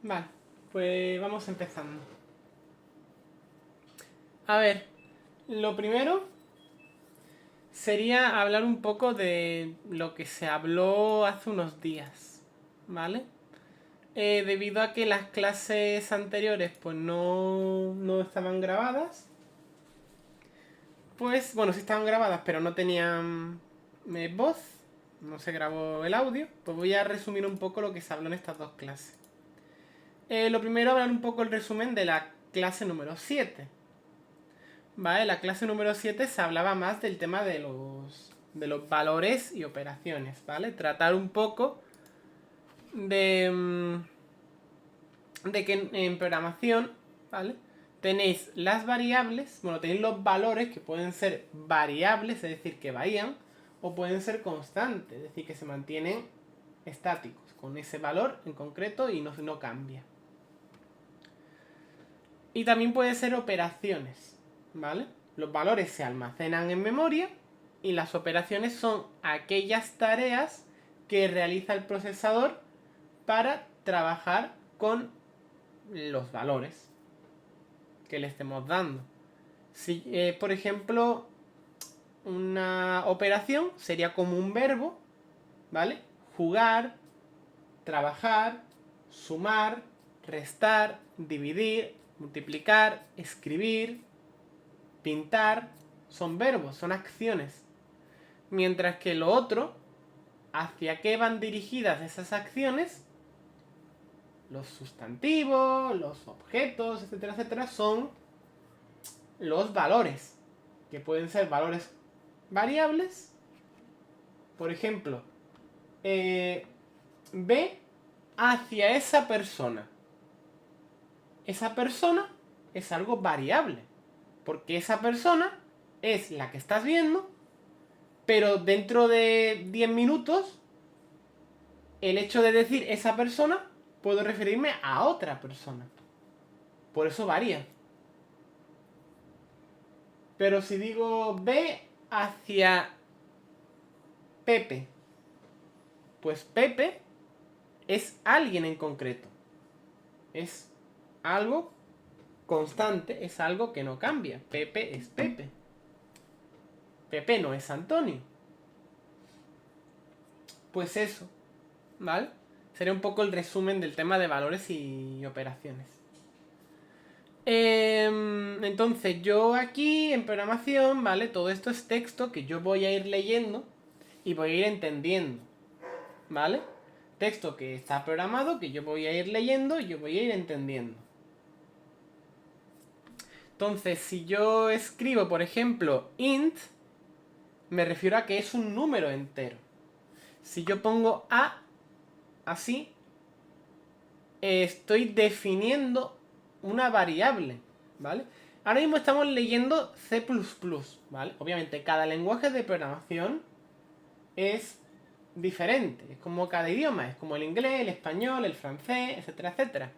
Vale, pues vamos empezando. A ver, lo primero sería hablar un poco de lo que se habló hace unos días, ¿vale? Debido a que las clases anteriores pues no estaban grabadas, pues bueno, sí estaban grabadas, pero no tenían voz, no se grabó el audio, pues voy a resumir un poco lo que se habló en estas dos clases. Lo primero, hablar un poco el resumen de la clase número 7. Vale, la clase número 7 se hablaba más del tema de los valores y operaciones, ¿vale? Tratar un poco de, de que en programación, ¿vale? Tenéis las variables, bueno, tenéis los valores que pueden ser variables, es decir, que varían, o pueden ser constantes, es decir, que se mantienen estáticos, con ese valor en concreto y no cambia. Y también puede ser operaciones, ¿vale? Los valores se almacenan en memoria y las operaciones son aquellas tareas que realiza el procesador para trabajar con los valores que le estemos dando. Si, por ejemplo, una operación sería como un verbo, ¿vale? Jugar, trabajar, sumar, restar, dividir, multiplicar, escribir, pintar, son verbos, son acciones. Mientras que lo otro, ¿hacia qué van dirigidas esas acciones? Los sustantivos, los objetos, etcétera, etcétera, son los valores, que pueden ser valores variables. Por ejemplo, ve hacia esa persona. Esa persona es algo variable, porque esa persona es la que estás viendo, pero dentro de 10 minutos, el hecho de decir esa persona, puedo referirme a otra persona. Por eso varía. Pero si digo ve hacia Pepe, pues Pepe es alguien en concreto. Es algo constante, es algo que no cambia. Pepe es Pepe. Pepe no es Antonio. Pues eso, ¿vale? Sería un poco el resumen del tema de valores y operaciones. Entonces yo aquí en programación, ¿vale? Todo esto es texto que yo voy a ir leyendo y voy a ir entendiendo, ¿vale? Texto que está programado, que yo voy a ir leyendo y yo voy a ir entendiendo. Entonces, si yo escribo, por ejemplo, int, me refiero a que es un número entero. Si yo pongo a así, estoy definiendo una variable, ¿vale? Ahora mismo estamos leyendo C++, ¿vale? Obviamente cada lenguaje de programación es diferente, es como cada idioma, es como el inglés, el español, el francés, etcétera, etcétera.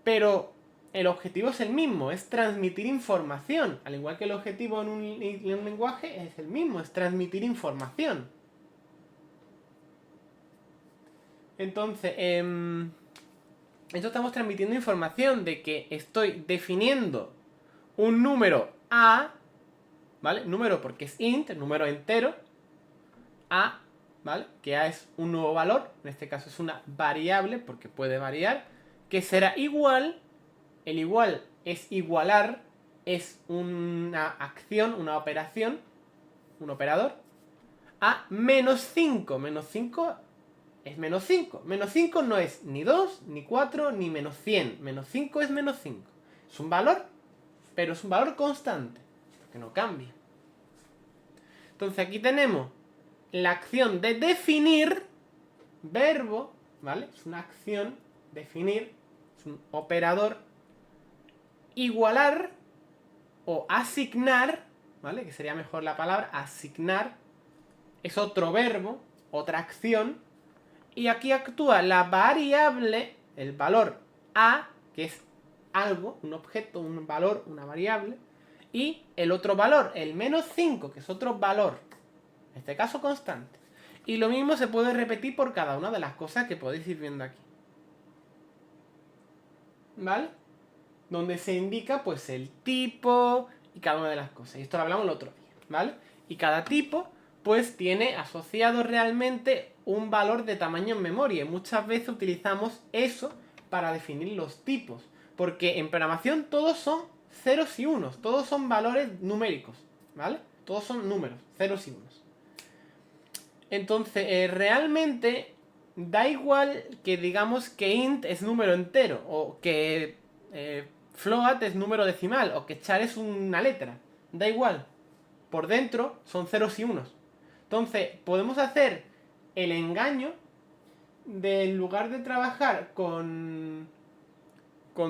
Pero el objetivo es el mismo, es transmitir información. Al igual que el objetivo en un lenguaje es el mismo, es transmitir información. Entonces, esto estamos transmitiendo información de que estoy definiendo un número A, ¿vale? Número porque es int, número entero, A, ¿vale? Que A es un nuevo valor, en este caso es una variable porque puede variar, que será igual, el igual es igualar, es una acción, una operación, un operador, a menos 5. Menos 5 es menos 5. Menos 5 no es ni 2, ni 4, ni menos 100. Menos 5 es menos 5. Es un valor, pero es un valor constante, que no cambia. Entonces aquí tenemos la acción de definir, verbo, ¿vale? Es una acción, definir, es un operador, igualar o asignar, ¿vale? Que sería mejor la palabra, asignar, es otro verbo, otra acción, y aquí actúa la variable, el valor a, que es algo, un objeto, un valor, una variable, y el otro valor, el menos 5, que es otro valor, en este caso constante. Y lo mismo se puede repetir por cada una de las cosas que podéis ir viendo aquí. ¿vale? Donde se indica pues el tipo y cada una de las cosas. Y esto lo hablamos el otro día, ¿vale? Y cada tipo pues tiene asociado realmente un valor de tamaño en memoria. Y muchas veces utilizamos eso para definir los tipos. Porque en programación todos son ceros y unos, todos son valores numéricos, ¿vale? Todos son números, ceros y unos. Entonces, realmente da igual que digamos que int es número entero, o que float es número decimal, o que char es una letra. Da igual. Por dentro son ceros y unos. Entonces, podemos hacer el engaño de en lugar de trabajar con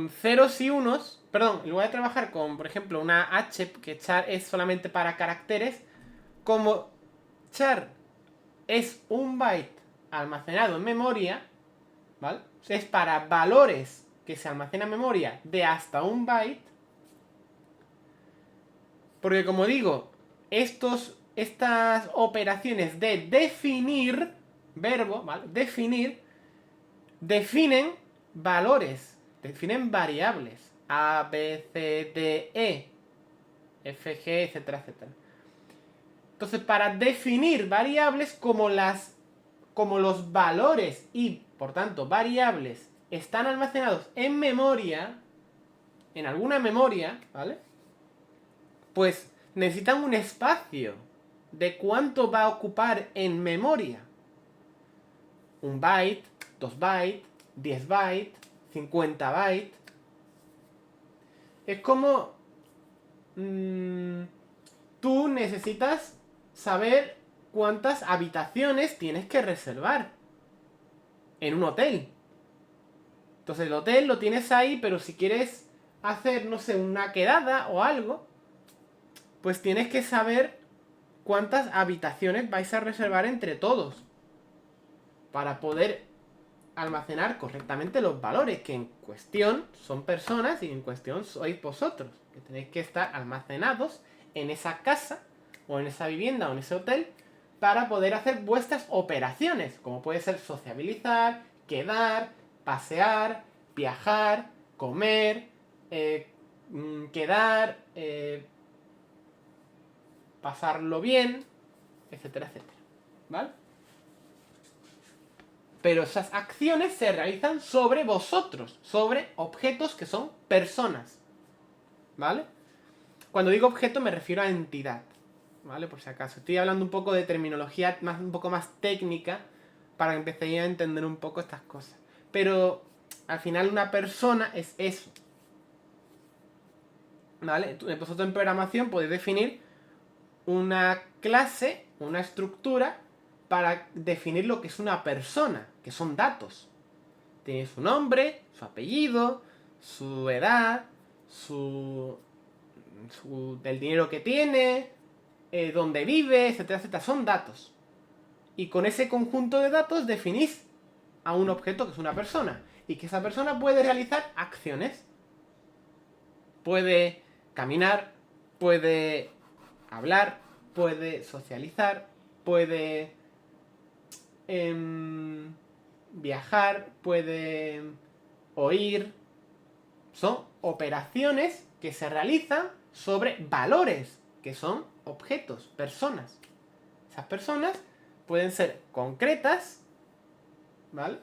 ceros y unos, perdón, en lugar de trabajar con, por ejemplo, una h, que char es solamente para caracteres, como char es un byte almacenado en memoria, ¿vale? Es para valores que se almacenan en memoria de hasta un byte. Porque como digo, estas operaciones de definir, verbo, ¿vale? Definir, definen valores, definen variables. A, B, C, D, E, F, G, etcétera, etcétera. Entonces, para definir variables como los valores y, por tanto, variables están almacenados en memoria, en alguna memoria, ¿vale? Pues necesitan un espacio de cuánto va a ocupar en memoria. Un byte, 2 bytes, 10 bytes, 50 bytes. Es como... tú necesitas saber cuántas habitaciones tienes que reservar en un hotel. Entonces el hotel lo tienes ahí, pero si quieres hacer, no sé, una quedada o algo, pues tienes que saber cuántas habitaciones vais a reservar entre todos para poder almacenar correctamente los valores, que en cuestión son personas y en cuestión sois vosotros, que tenéis que estar almacenados en esa casa o en esa vivienda o en ese hotel para poder hacer vuestras operaciones, como puede ser sociabilizar, quedar, pasear, viajar, comer, quedar, pasarlo bien, etcétera, etcétera. ¿Vale? Pero esas acciones se realizan sobre vosotros, sobre objetos que son personas. ¿Vale? Cuando digo objeto me refiero a entidad. ¿Vale? Por si acaso. Estoy hablando un poco de terminología un poco más técnica para que empecéis a entender un poco estas cosas. Pero al final una persona es eso. ¿Vale? Vosotros en programación podéis definir una clase, una estructura para definir lo que es una persona, que son datos. Tiene su nombre, su apellido, su edad, el dinero que tiene, dónde vive, etcétera, etcétera. Son datos. Y con ese conjunto de datos definís a un objeto que es una persona. Y que esa persona puede realizar acciones. Puede caminar, puede hablar, puede socializar, puede viajar, puede oír. Son operaciones que se realizan sobre valores, que son objetos, personas. Esas personas pueden ser concretas, ¿vale?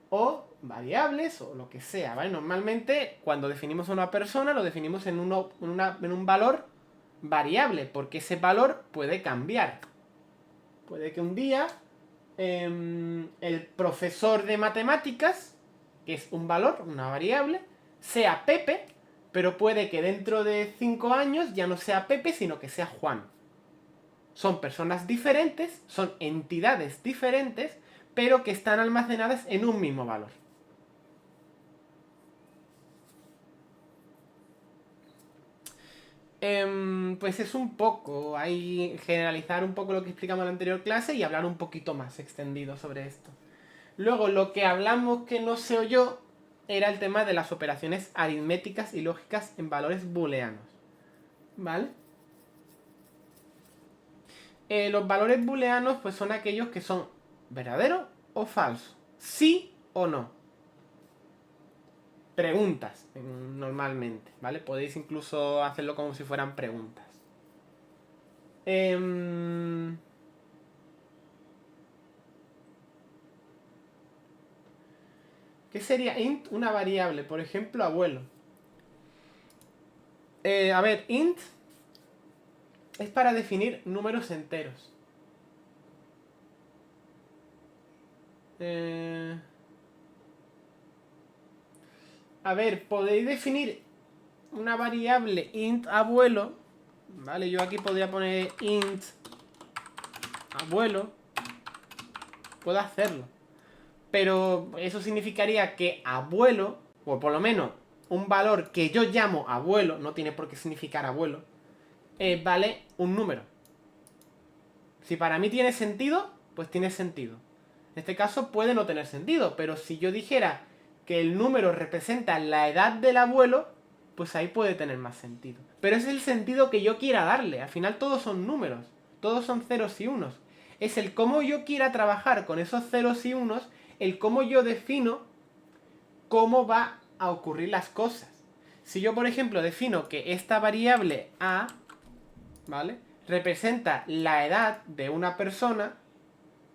O variables, o lo que sea, ¿vale? Normalmente, cuando definimos a una persona, lo definimos en un valor variable, porque ese valor puede cambiar. Puede que un día el profesor de matemáticas, que es un valor, una variable, sea Pepe, pero puede que dentro de 5 años ya no sea Pepe, sino que sea Juan. Son personas diferentes, son entidades diferentes, pero que están almacenadas en un mismo valor. Pues es un poco, hay generalizar un poco lo que explicamos en la anterior clase y hablar un poquito más extendido sobre esto. Luego, lo que hablamos que no se oyó era el tema de las operaciones aritméticas y lógicas en valores booleanos. ¿Vale? Los valores booleanos pues son aquellos que son verdadero o falso, sí o no. preguntas normalmente, ¿vale? Podéis incluso hacerlo como si fueran preguntas. ¿Qué sería int? Una variable, por ejemplo, abuelo. A ver, int es para definir números enteros. A ver, podéis definir una variable int abuelo, ¿vale? Yo aquí podría poner int abuelo. Puedo hacerlo. Pero eso significaría que abuelo, o por lo menos un valor que yo llamo abuelo, no tiene por qué significar abuelo, vale un número. Si para mí tiene sentido, pues tiene sentido. En este caso puede no tener sentido, pero si yo dijera que el número representa la edad del abuelo, pues ahí puede tener más sentido. Pero ese es el sentido que yo quiera darle. Al final todos son números, todos son ceros y unos. Es el cómo yo quiera trabajar con esos ceros y unos, el cómo yo defino cómo va a ocurrir las cosas. Si yo, por ejemplo, defino que esta variable a, ¿vale?, representa la edad de una persona,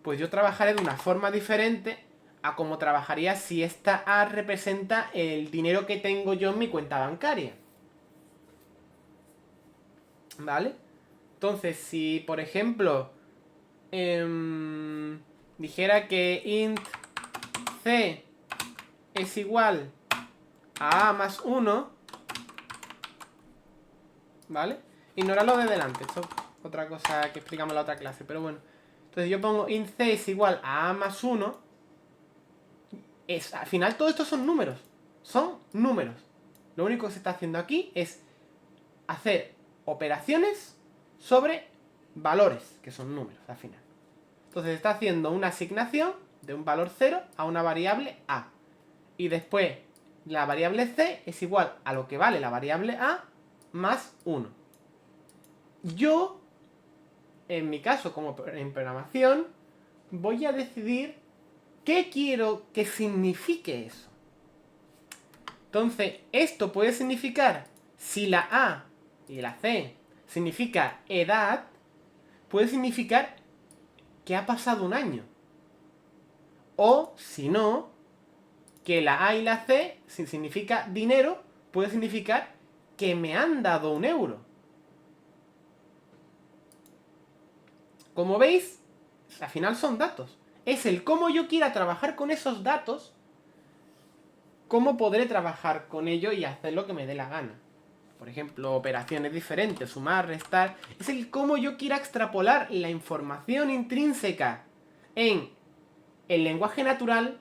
pues yo trabajaré de una forma diferente a como trabajaría si esta A representa el dinero que tengo yo en mi cuenta bancaria. ¿Vale? Entonces, si por ejemplo dijera que int c es igual a más 1, ¿vale? Ignora lo de delante, esto es otra cosa que explicamos en la otra clase, pero bueno. Entonces yo pongo int c es igual a más 1. Al final todo esto son números. Son números. Lo único que se está haciendo aquí es hacer operaciones sobre valores, que son números al final. Entonces se está haciendo una asignación de un valor 0 a una variable a. Y después la variable c es igual a lo que vale la variable a más 1. Yo, en mi caso, como en programación, voy a decidir qué quiero que signifique eso. Entonces, esto puede significar, si la A y la C significa edad, puede significar que ha pasado un año. O, si no, que la A y la C, si significa dinero, puede significar que me han dado 1 euro. Como veis, al final son datos. Es el cómo yo quiera trabajar con esos datos, cómo podré trabajar con ello y hacer lo que me dé la gana. Por ejemplo, operaciones diferentes, sumar, restar. Es el cómo yo quiera extrapolar la información intrínseca en el lenguaje natural.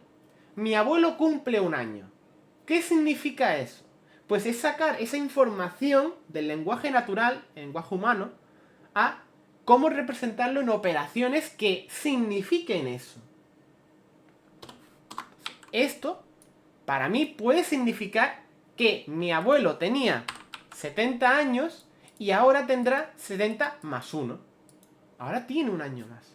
Mi abuelo cumple 1 año. ¿Qué significa eso? Pues es sacar esa información del lenguaje natural, el lenguaje humano, a cómo representarlo en operaciones que signifiquen eso. Esto, para mí, puede significar que mi abuelo tenía 70 años y ahora tendrá 70 más 1. Ahora tiene 1 año más.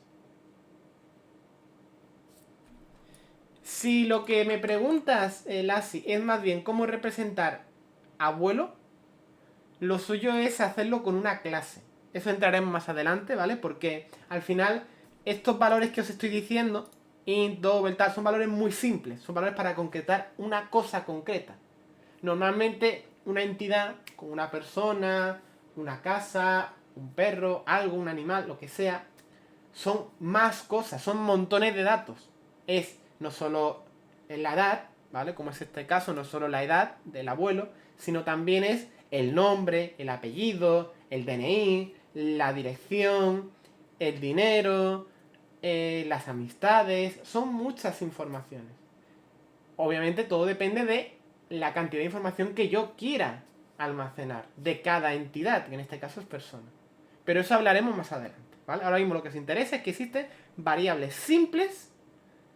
Si lo que me preguntas, Lassi, es más bien cómo representar abuelo, lo suyo es hacerlo con una clase. Eso entraremos más adelante, ¿vale? Porque al final estos valores que os estoy diciendo, int, double, tal, son valores muy simples. Son valores para concretar una cosa concreta. Normalmente una entidad, como una persona, una casa, un perro, algo, un animal, lo que sea, son más cosas, son montones de datos. Es no solo la edad, ¿vale? Como es este caso, no solo la edad del abuelo, sino también es el nombre, el apellido, el DNI, la dirección, el dinero, las amistades, son muchas informaciones. Obviamente todo depende de la cantidad de información que yo quiera almacenar de cada entidad, que en este caso es persona. Pero eso hablaremos más adelante, ¿vale? Ahora mismo lo que os interesa es que existen variables simples,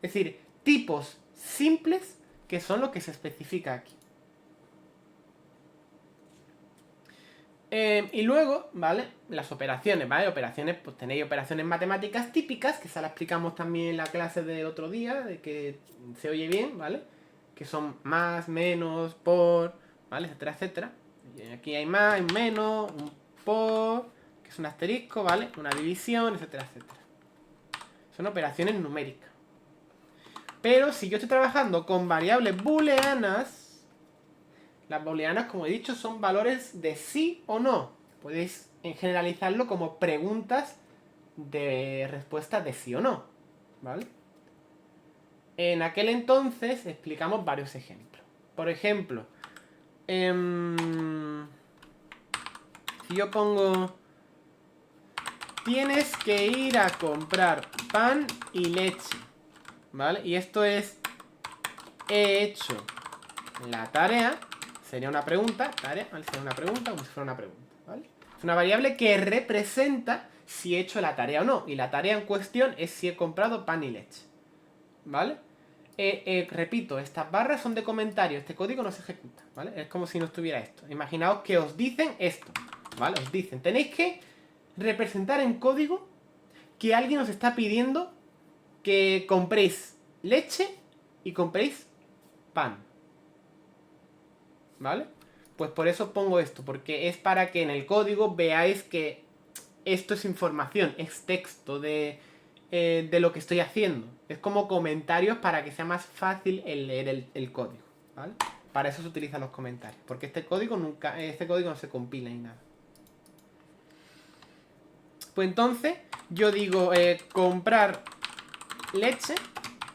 es decir, tipos simples, que son lo que se especifica aquí. Y luego, ¿vale? Las operaciones, ¿vale? Operaciones, pues tenéis operaciones matemáticas típicas, que esa la explicamos también en la clase de otro día, de que se oye bien, ¿vale? que son más, menos, por, ¿vale? Etcétera, etcétera. Y aquí hay más, hay un menos, un por, que es un asterisco, ¿vale? Una división, etcétera, etcétera. Son operaciones numéricas. Pero si yo estoy trabajando con variables booleanas, las booleanas, como he dicho, son valores de sí o no. Podéis generalizarlo como preguntas de respuesta de sí o no, ¿vale? En aquel entonces explicamos varios ejemplos. Por ejemplo, si yo pongo: tienes que ir a comprar pan y leche, ¿vale? Y esto es: he hecho la tarea. Sería una pregunta, tarea, ¿vale? Sería una pregunta, como si fuera una pregunta, ¿vale? Es una variable que representa si he hecho la tarea o no. Y la tarea en cuestión es si he comprado pan y leche, ¿vale? Repito, estas barras son de comentario. Este código no se ejecuta, ¿vale? Es como si no estuviera esto. Imaginaos que os dicen esto, ¿vale? Os dicen, tenéis que representar en código que alguien os está pidiendo que compréis leche y compréis pan, ¿vale? Pues por eso pongo esto, porque es para que en el código veáis que esto es información, es texto de lo que estoy haciendo. Es como comentarios para que sea más fácil el leer el código, ¿vale? Para eso se utilizan los comentarios, porque este código no se compila ni nada. Pues entonces yo digo, comprar leche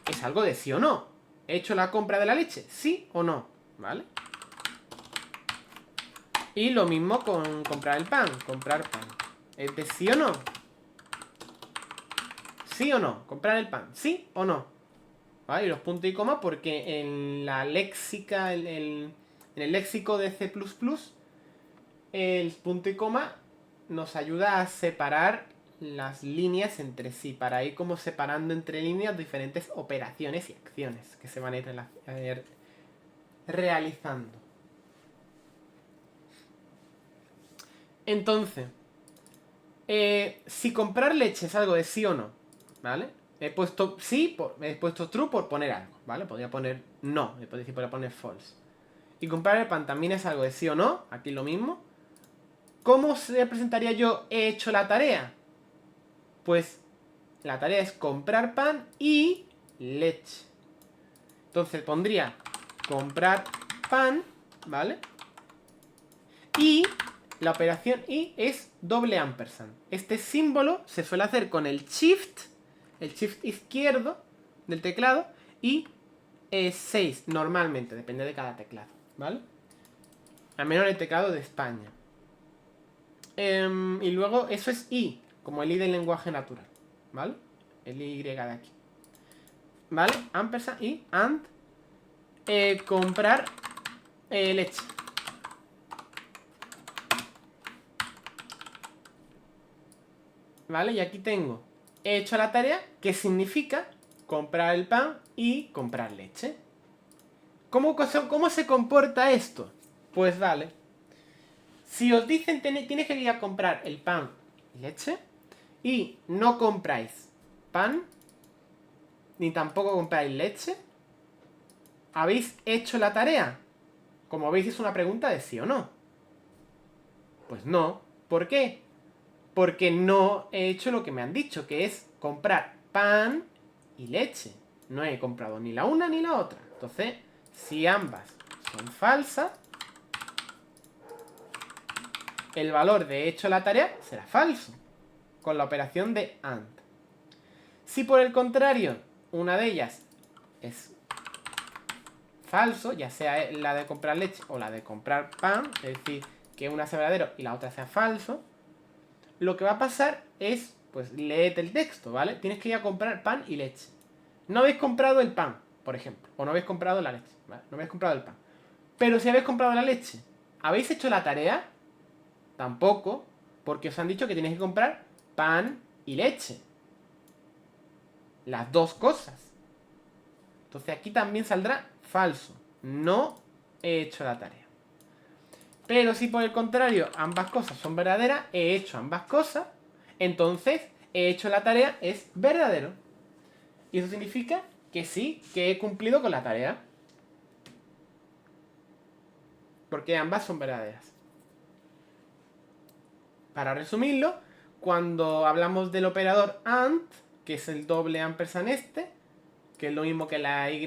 es algo de sí o no. ¿He hecho la compra de la leche? ¿Sí o no? ¿Vale? Y lo mismo con comprar el pan. Comprar pan. ¿Es de sí o no? ¿Sí o no? Comprar el pan. ¿Sí o no? ¿Vale? Y los puntos y comas porque en la léxica, en el léxico de C++, el punto y coma nos ayuda a separar las líneas entre sí, para ir como separando entre líneas diferentes operaciones y acciones que se van a ir realizando. Entonces, si comprar leche es algo de sí o no, ¿vale? He puesto sí, he puesto true por poner algo, ¿vale? Podría poner no, podría poner false. Y comprar el pan también es algo de sí o no, aquí lo mismo. ¿Cómo se representaría yo he hecho la tarea? Pues la tarea es comprar pan y leche. Entonces pondría comprar pan, ¿vale? Y la operación y es doble ampersand. Este símbolo se suele hacer con el shift izquierdo del teclado y 6 normalmente, depende de cada teclado, ¿vale? Al menos en el teclado de España. Y luego eso es i, como el i del lenguaje natural, ¿vale? El y de aquí, ¿vale? Ampersand y and comprar leche. ¿Vale? Y aquí tengo he hecho la tarea, que significa comprar el pan y comprar leche. ¿Cómo se comporta esto? Pues vale. Si os dicen tienes que ir a comprar el pan y leche y no compráis pan ni tampoco compráis leche, ¿habéis hecho la tarea? Como veis es una pregunta de sí o no. Pues no. ¿Por qué? Porque no he hecho lo que me han dicho, que es comprar pan y leche. No he comprado ni la una ni la otra. Entonces, si ambas son falsas, el valor de hecho la tarea será falso, con la operación de AND. Si por el contrario, una de ellas es falso, ya sea la de comprar leche o la de comprar pan, es decir, que una sea verdadero y la otra sea falso, lo que va a pasar es, pues léete el texto, ¿vale? Tienes que ir a comprar pan y leche. No habéis comprado el pan, por ejemplo, o no habéis comprado la leche, ¿vale? No habéis comprado el pan. Pero si habéis comprado la leche, ¿habéis hecho la tarea? Tampoco, porque os han dicho que tenéis que comprar pan y leche. Las dos cosas. Entonces aquí también saldrá falso. No he hecho la tarea. Pero si por el contrario ambas cosas son verdaderas, he hecho ambas cosas, entonces he hecho la tarea es verdadero. Y eso significa que sí, que he cumplido con la tarea. porque ambas son verdaderas. Para resumirlo, cuando hablamos del operador AND, que es el doble ampersand este, que es lo mismo que la Y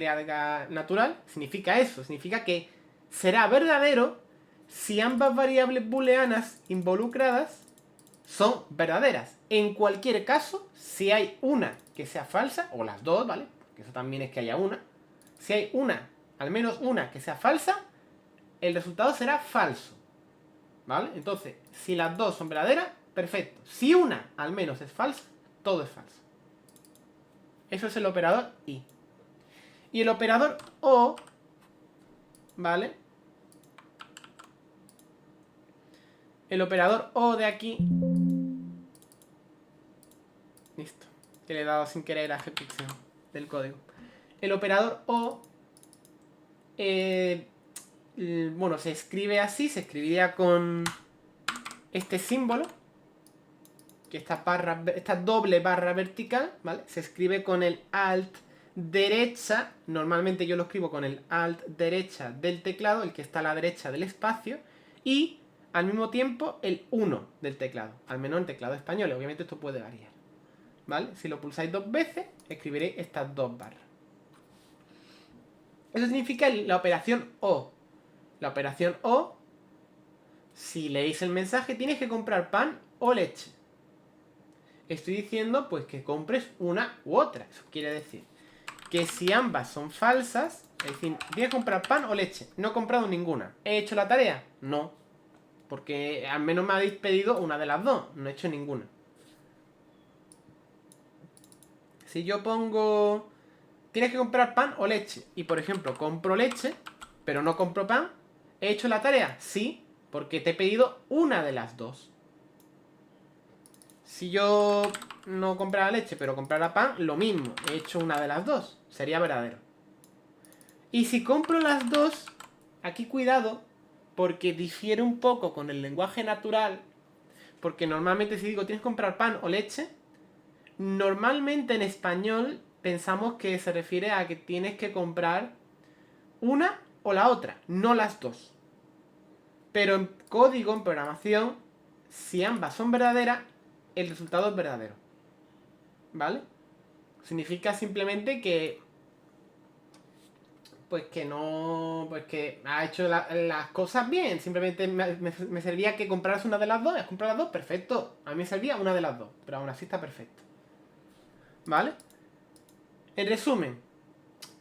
natural, significa eso, significa que será verdadero si ambas variables booleanas involucradas son verdaderas. En cualquier caso, si hay una que sea falsa, o las dos, ¿vale? Porque eso también es que haya una. Si hay una, al menos una que sea falsa, el resultado será falso. ¿Vale? Entonces, si las dos son verdaderas, perfecto. Si una al menos es falsa, todo es falso. Eso es el operador I. Y el operador O, ¿vale? El operador O de aquí. Listo. Que le he dado sin querer a ejecución del código. El operador O, bueno, se escribe así, se escribiría con este símbolo, que esta doble barra vertical, ¿vale? Se escribe con el alt derecha, normalmente yo lo escribo con el alt derecha del teclado, el que está a la derecha del espacio, y al mismo tiempo el 1 del teclado, al menos en teclado español, obviamente esto puede variar, ¿vale? Si lo pulsáis 2 veces, escribiré estas dos barras. Eso significa la operación O. La operación O, si leéis el mensaje, tienes que comprar pan o leche. Estoy diciendo pues que compres una u otra. Eso quiere decir que si ambas son falsas, es decir, tienes que comprar pan o leche. No he comprado ninguna. ¿He hecho la tarea? No. Porque al menos me habéis pedido una de las dos. No he hecho ninguna. Si yo pongo... Tienes que comprar pan o leche. Y por ejemplo, compro leche, pero no compro pan. ¿He hecho la tarea? Sí, porque te he pedido una de las dos. Si yo no comprara leche, pero comprara pan, lo mismo. He hecho una de las dos. Sería verdadero. Y si compro las dos, aquí cuidado, porque difiere un poco con el lenguaje natural. Porque normalmente si digo tienes que comprar pan o leche, normalmente en español pensamos que se refiere a que tienes que comprar una o la otra, no las dos. Pero en código, en programación, si ambas son verdaderas, el resultado es verdadero. ¿Vale? Significa simplemente que... Pues que no... Pues que ha hecho las cosas bien. Simplemente me servía que compraras una de las dos. ¿Has comprado las dos? Perfecto. A mí me servía una de las dos. Pero aún así está perfecto. ¿Vale? En resumen,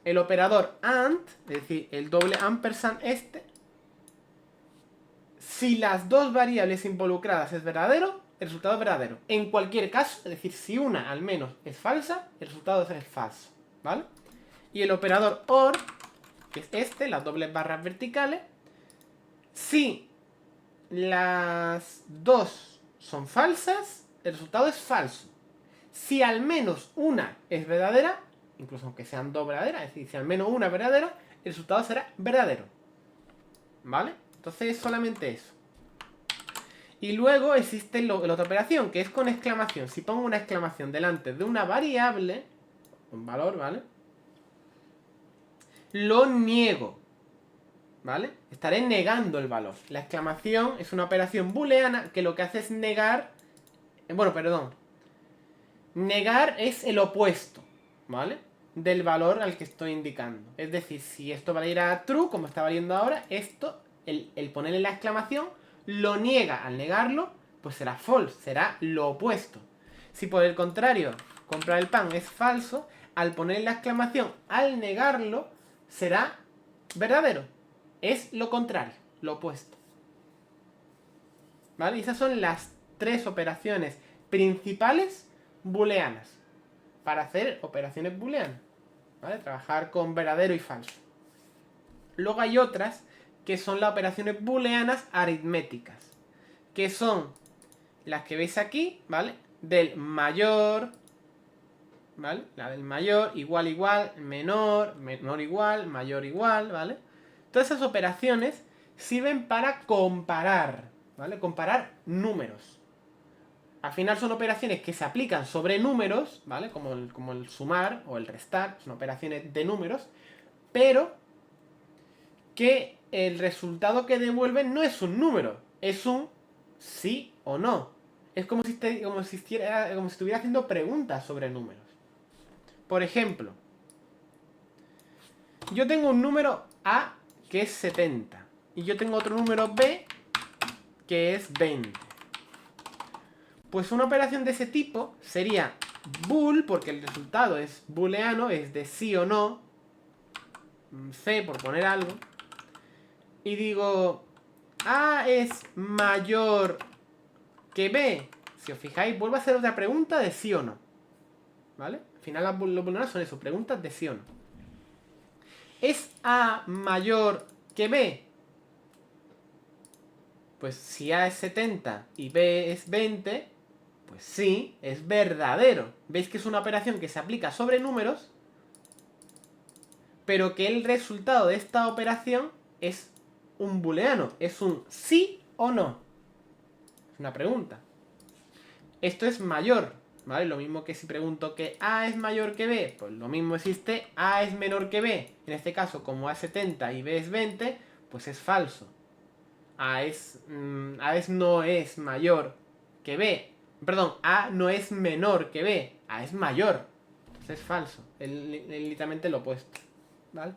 el operador AND, es decir, el doble ampersand este, si las dos variables involucradas es verdadero, el resultado es verdadero. En cualquier caso, es decir, si una al menos es falsa, el resultado es falso. ¿Vale? Y el operador OR, que es este, las dobles barras verticales, si las dos son falsas, el resultado es falso. Si al menos una es verdadera, incluso aunque sean dos verdaderas, es decir, si al menos una es verdadera, el resultado será verdadero. ¿Vale? Entonces es solamente eso. Y luego existe la otra operación, que es con exclamación. Si pongo una exclamación delante de una variable, un valor, ¿vale? Lo niego. ¿Vale? Estaré negando el valor. La exclamación es una operación booleana que lo que hace es negar... Bueno, perdón. Negar es el opuesto, ¿vale? Del valor al que estoy indicando. Es decir, si esto valiera true, como está valiendo ahora, esto, el ponerle la exclamación, lo niega. Al negarlo, pues será false, será lo opuesto. Si por el contrario, comprar el pan es falso, al ponerle la exclamación, al negarlo, será verdadero. Es lo contrario, lo opuesto. ¿Vale? Y esas son las tres operaciones principales booleanas para hacer operaciones booleanas, ¿vale? Trabajar con verdadero y falso. Luego hay otras que son las operaciones booleanas aritméticas, que son las que veis aquí, ¿vale? Del mayor, ¿vale? La del mayor, igual, igual, menor, menor, igual, mayor, igual, ¿vale? Todas esas operaciones sirven para comparar, ¿vale? Comparar números. Al final son operaciones que se aplican sobre números, ¿vale? Como el sumar o el restar, son operaciones de números, pero que el resultado que devuelve no es un número, es un sí o no. Es como si estuviera haciendo preguntas sobre números. Por ejemplo, yo tengo un número A que es 70 y yo tengo otro número B que es 20. Pues una operación de ese tipo sería bool, porque el resultado es booleano, es de sí o no, C por poner algo, y digo A es mayor que B. Si os fijáis, vuelvo a hacer otra pregunta de sí o no, ¿vale? Al final los booleanos son eso, preguntas de sí o no. ¿Es A mayor que B? Pues si A es 70 y B es 20, pues sí, es verdadero. ¿Veis que es una operación que se aplica sobre números, pero que el resultado de esta operación es un booleano? Es un sí o no. Es una pregunta. Esto es mayor, ¿vale? Lo mismo que si pregunto que A es mayor que B, pues lo mismo existe, A es menor que B. En este caso, como A es 70 y B es 20, pues es falso. A no es mayor que B. Perdón, A no es menor que B. A es mayor. Entonces es falso. Es literalmente lo opuesto. ¿Vale?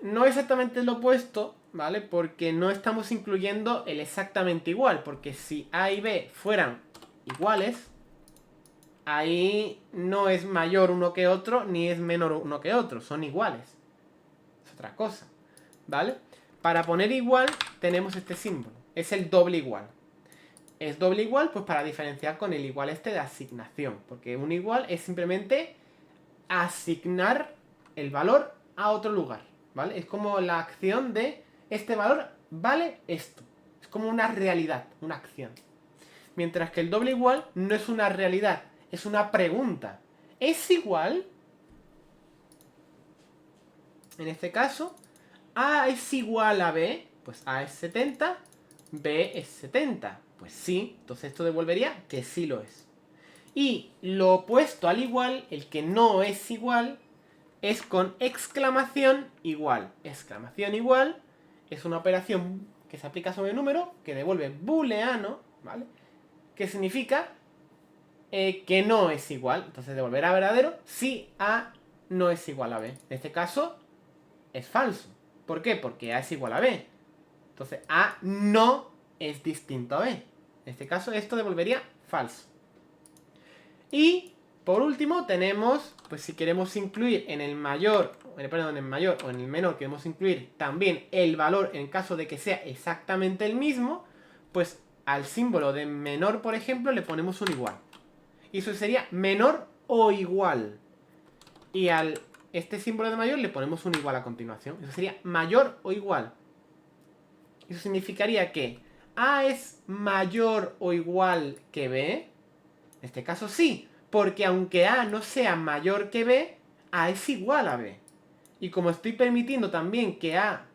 No exactamente lo opuesto, ¿vale? Porque no estamos incluyendo el exactamente igual. Porque si A y B fueran iguales, ahí no es mayor uno que otro, ni es menor uno que otro. Son iguales. Es otra cosa. ¿Vale? Para poner igual tenemos este símbolo. Es el doble igual. Es doble igual pues para diferenciar con el igual este de asignación. Porque un igual es simplemente asignar el valor a otro lugar. ¿Vale? Es como la acción de este valor vale esto. Es como una realidad, una acción. Mientras que el doble igual no es una realidad, es una pregunta. ¿Es igual? En este caso, A es igual a B, pues A es 70, B es 70. Pues sí, entonces esto devolvería que sí lo es. Y lo opuesto al igual, el que no es igual, es con exclamación igual. Exclamación igual es una operación que se aplica sobre el número, que devuelve booleano, ¿vale? Que significa que no es igual. Entonces devolverá verdadero si A no es igual a B. En este caso, es falso. ¿Por qué? Porque A es igual a B. Entonces A no es distinto a B. En este caso esto devolvería falso. Y por último tenemos, pues si queremos incluir en el mayor, perdón, en el mayor o en el menor queremos incluir también el valor en caso de que sea exactamente el mismo, pues al símbolo de menor, por ejemplo, le ponemos un igual. Y eso sería menor o igual. Y al este símbolo de mayor le ponemos un igual a continuación. Eso sería mayor o igual. Eso significaría que A es mayor o igual que B. En este caso sí, porque aunque A no sea mayor que B, A es igual a B. Y como estoy permitiendo también que A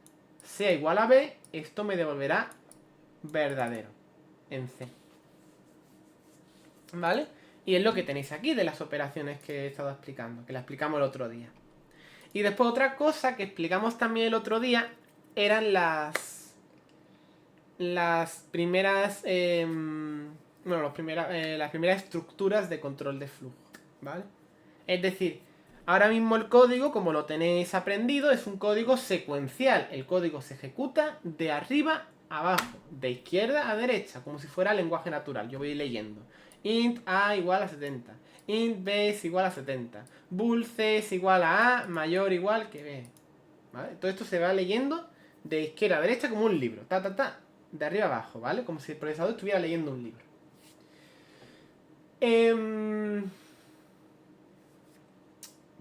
sea igual a B, esto me devolverá verdadero en C. ¿Vale? Y es lo que tenéis aquí de las operaciones que he estado explicando, que la explicamos el otro día. Y después otra cosa que explicamos también el otro día eran las primeras las primeras estructuras de control de flujo, ¿vale? Es decir, ahora mismo el código, como lo tenéis aprendido, es un código secuencial. El código se ejecuta de arriba a abajo, de izquierda a derecha, como si fuera lenguaje natural. Yo voy leyendo. Int A igual a 70. Int B es igual a 70. Bool C es igual a A mayor o igual que B. ¿Vale? Todo esto se va leyendo de izquierda a derecha como un libro. De arriba a abajo, ¿vale? Como si el procesador estuviera leyendo un libro.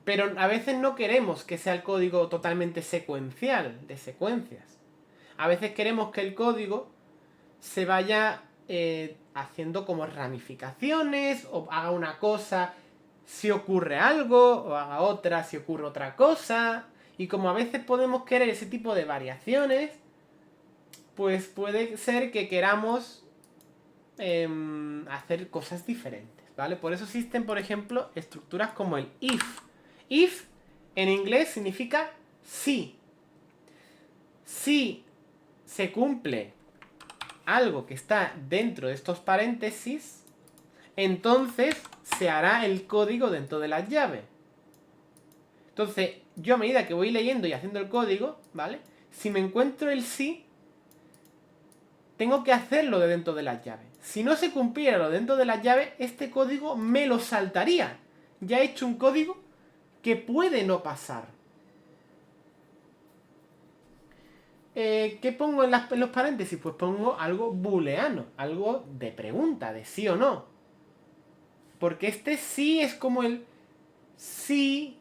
Pero a veces no queremos que sea el código totalmente secuencial, de secuencias. A veces queremos que el código se vaya haciendo como ramificaciones, o haga una cosa si ocurre algo, o haga otra si ocurre otra cosa. Y como a veces podemos querer ese tipo de variaciones, pues puede ser que queramos hacer cosas diferentes, ¿vale? Por eso existen, por ejemplo, estructuras como el if. If en inglés significa sí. si se cumple algo que está dentro de estos paréntesis, entonces se hará el código dentro de las llaves. Entonces, yo a medida que voy leyendo y haciendo el código, ¿vale? Si me encuentro el sí, tengo que hacerlo de dentro de las llaves. Si no se cumpliera lo dentro de las llaves, este código me lo saltaría. Ya he hecho un código que puede no pasar. ¿Qué pongo en los paréntesis? Pues pongo algo booleano, algo de pregunta, de sí o no. Porque este sí es como el si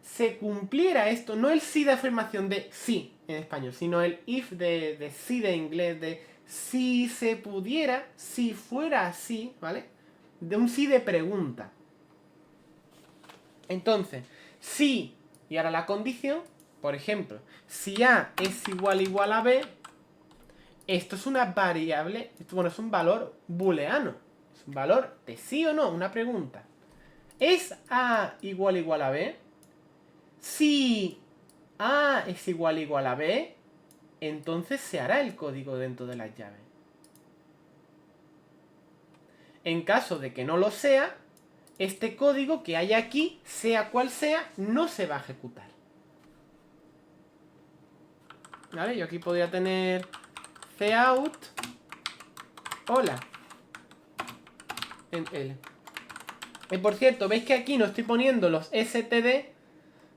se cumpliera esto, no el sí de afirmación de sí en español, sino el if de sí de inglés, de si se pudiera, si fuera así, ¿vale? De un sí de pregunta. Entonces, si, y ahora la condición, por ejemplo, si A es igual a B, esto es una variable, bueno, es un valor booleano, es un valor de sí o no, una pregunta. ¿Es A igual a B? Si A es igual a B, entonces se hará el código dentro de las llaves. En caso de que no lo sea, este código que hay aquí, sea cual sea, no se va a ejecutar. ¿Vale? Yo aquí podría tener cout hola en L. Y por cierto, veis que aquí no estoy poniendo los std,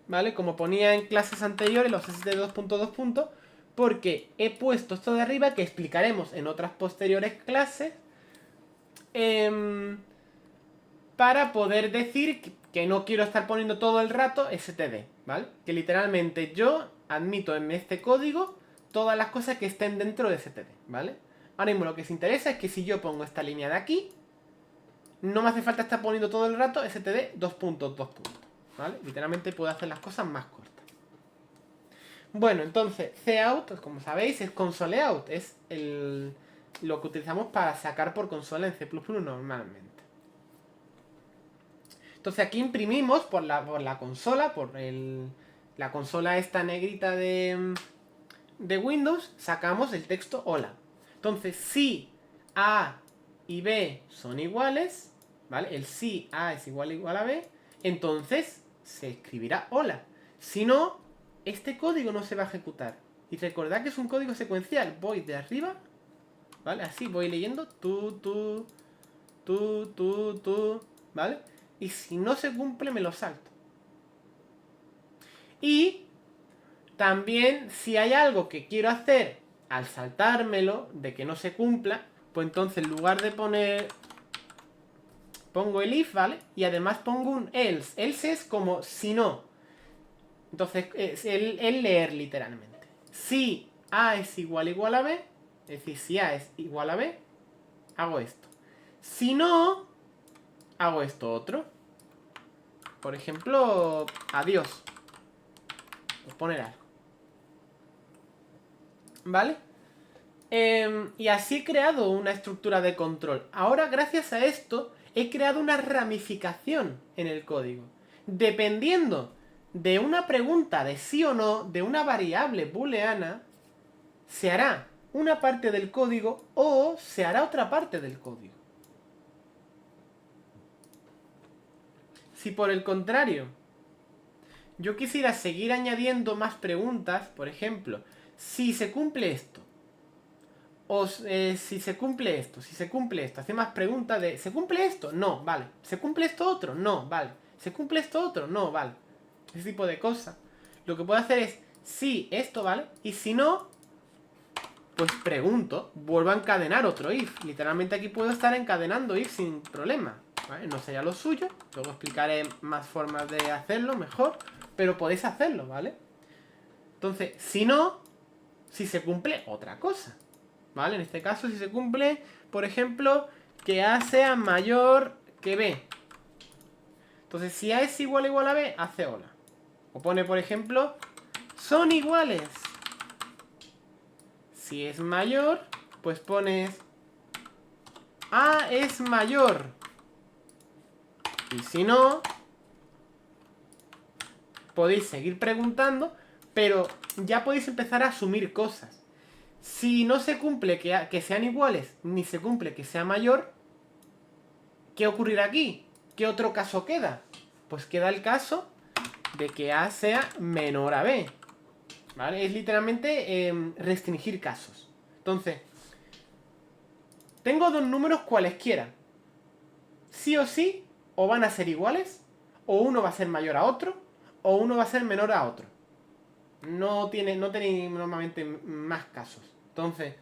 ¿vale? Como ponía en clases anteriores, los std 2.2. Porque he puesto esto de arriba que explicaremos en otras posteriores clases. Para poder decir que no quiero estar poniendo todo el rato std, ¿vale? Que literalmente yo admito en este código todas las cosas que estén dentro de std, ¿vale? Ahora mismo lo que os interesa es que si yo pongo esta línea de aquí, no me hace falta estar poniendo todo el rato std 2.2, ¿vale? Literalmente puedo hacer las cosas más cortas. Bueno, entonces, cout, como sabéis, es consoleout, es lo que utilizamos para sacar por consola en C++ normalmente. Entonces aquí imprimimos por la consola, la consola esta negrita de Windows, sacamos el texto hola. Entonces, si A y B son iguales, ¿vale? El si A es igual a B, entonces se escribirá hola. Si no, este código no se va a ejecutar. Y recordad que es un código secuencial. Voy de arriba, ¿vale? Así voy leyendo, ¿vale? Y si no se cumple, me lo salto. Y también, si hay algo que quiero hacer al saltármelo, de que no se cumpla, pues entonces en lugar de poner, pongo el if, ¿vale? Y además pongo un else. Else es como si no. Entonces, es el leer literalmente. Si A es igual a B, es decir, si A es igual a B, hago esto. Si no, hago esto otro. Por ejemplo, adiós. Por poner algo. ¿Vale? Y así he creado una estructura de control. Ahora, gracias a esto, he creado una ramificación en el código. Dependiendo de una pregunta de sí o no, de una variable booleana, se hará una parte del código o se hará otra parte del código. Si por el contrario, yo quisiera seguir añadiendo más preguntas, por ejemplo, si se cumple esto, o si se cumple esto, si se cumple esto, hace más preguntas de ¿se cumple esto? No, vale. ¿Se cumple esto otro? No, vale. ¿Se cumple esto otro? No, vale. Ese tipo de cosas. Lo que puedo hacer es sí, esto, ¿vale? Y si no, pues pregunto, vuelvo a encadenar otro if. Literalmente aquí puedo estar encadenando if sin problema, ¿vale? No sería lo suyo, luego explicaré más formas de hacerlo mejor, pero podéis hacerlo, ¿vale? Entonces, si no, si se cumple otra cosa, ¿vale? En este caso, si se cumple, por ejemplo, que A sea mayor que B. Entonces, si A es igual a B, hace hola. O pone, por ejemplo, son iguales. Si es mayor, pues pones A es mayor. Y si no, podéis seguir preguntando, pero ya podéis empezar a asumir cosas. Si no se cumple que sean iguales, ni se cumple que sea mayor, ¿qué ocurrirá aquí? ¿Qué otro caso queda? Pues queda el caso de que A sea menor a B. ¿Vale? Es literalmente restringir casos. Entonces, tengo dos números cualesquiera. Sí o sí, o van a ser iguales, o uno va a ser mayor a otro, o uno va a ser menor a otro. No tenéis normalmente más casos. Entonces,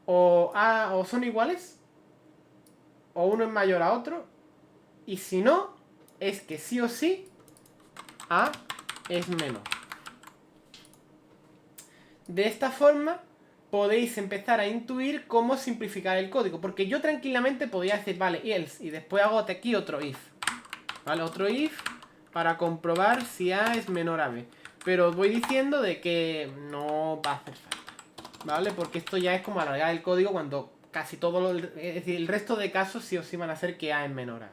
o son iguales, o uno es mayor a otro, y si no, es que sí o sí A es menor. De esta forma podéis empezar a intuir cómo simplificar el código, porque yo tranquilamente podría decir, vale, else, y después hago aquí otro if. ¿Vale? Otro if para comprobar si A es menor a B. Pero os voy diciendo de que no va a hacer falta, ¿vale? Porque esto ya es como alargar el código cuando casi todo es decir, el resto de casos sí o sí van a ser que A es menor a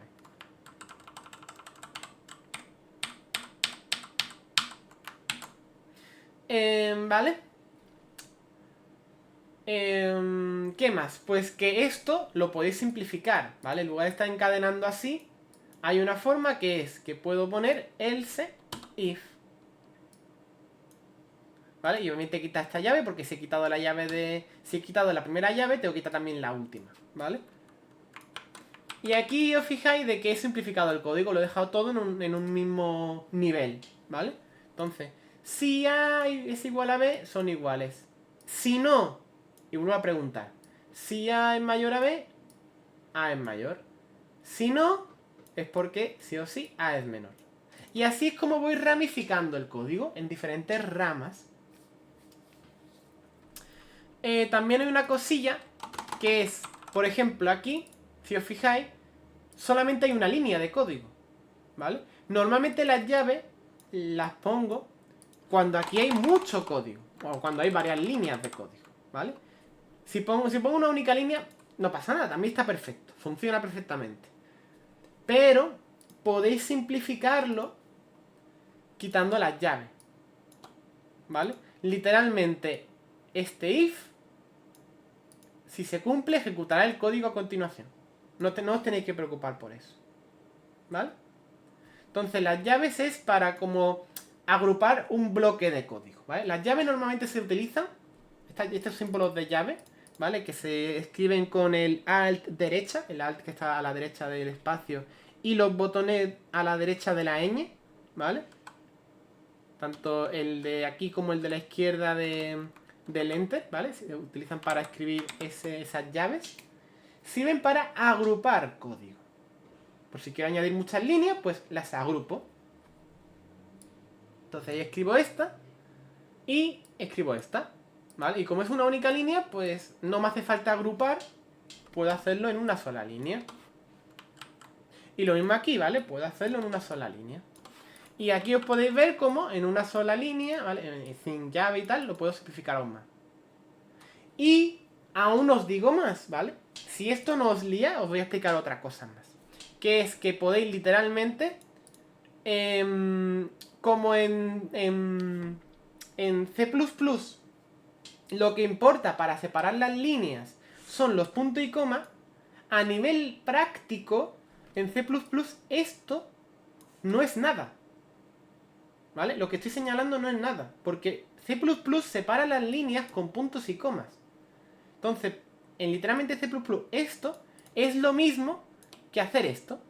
B. ¿Vale? ¿Qué más? Pues que esto lo podéis simplificar, ¿vale? En lugar de estar encadenando así, hay una forma que es que puedo poner else if. ¿Vale? Y obviamente quita esta llave porque si he quitado la llave de... Si he quitado la primera llave, tengo que quitar también la última, ¿vale? Y aquí os fijáis de que he simplificado el código, lo he dejado todo en un mismo nivel, ¿vale? Entonces, si A es igual a B, son iguales. Si no, y vuelvo a preguntar, si A es mayor a B, A es mayor. Si no, es porque sí o sí A es menor. Y así es como voy ramificando el código en diferentes ramas. También hay una cosilla que es, por ejemplo, aquí, si os fijáis, solamente hay una línea de código, ¿vale? Normalmente las llaves las pongo cuando aquí hay mucho código, o cuando hay varias líneas de código, ¿vale? Si pongo una única línea, no pasa nada, también está perfecto, funciona perfectamente. Pero podéis simplificarlo quitando las llaves, ¿vale? Literalmente, este if, si se cumple, ejecutará el código a continuación. No os tenéis que preocupar por eso, ¿vale? Entonces las llaves es para como agrupar un bloque de código, ¿vale? Las llaves normalmente se utilizan, estos símbolos de llave, ¿vale? Que se escriben con el alt derecha, el alt que está a la derecha del espacio, y los botones a la derecha de la ñ, ¿vale? Tanto el de aquí como el de la izquierda del enter, ¿vale? Se utilizan para escribir esas llaves. Sirven para agrupar código. Por si quiero añadir muchas líneas, pues las agrupo. Entonces ahí escribo esta y escribo esta, ¿vale? Y como es una única línea, pues no me hace falta agrupar, puedo hacerlo en una sola línea. Y lo mismo aquí, ¿vale? Puedo hacerlo en una sola línea. Y aquí os podéis ver cómo en una sola línea, ¿vale? Sin llave y tal, lo puedo simplificar aún más. Y aún os digo más, ¿vale? Si esto no os lía, os voy a explicar otra cosa más. Que es que podéis literalmente, como en C++, lo que importa para separar las líneas son los puntos y comas. A nivel práctico, en C++ esto no es nada, ¿vale? Lo que estoy señalando no es nada, porque C++ separa las líneas con puntos y comas. Entonces, en literalmente C++, esto es lo mismo que hacer esto.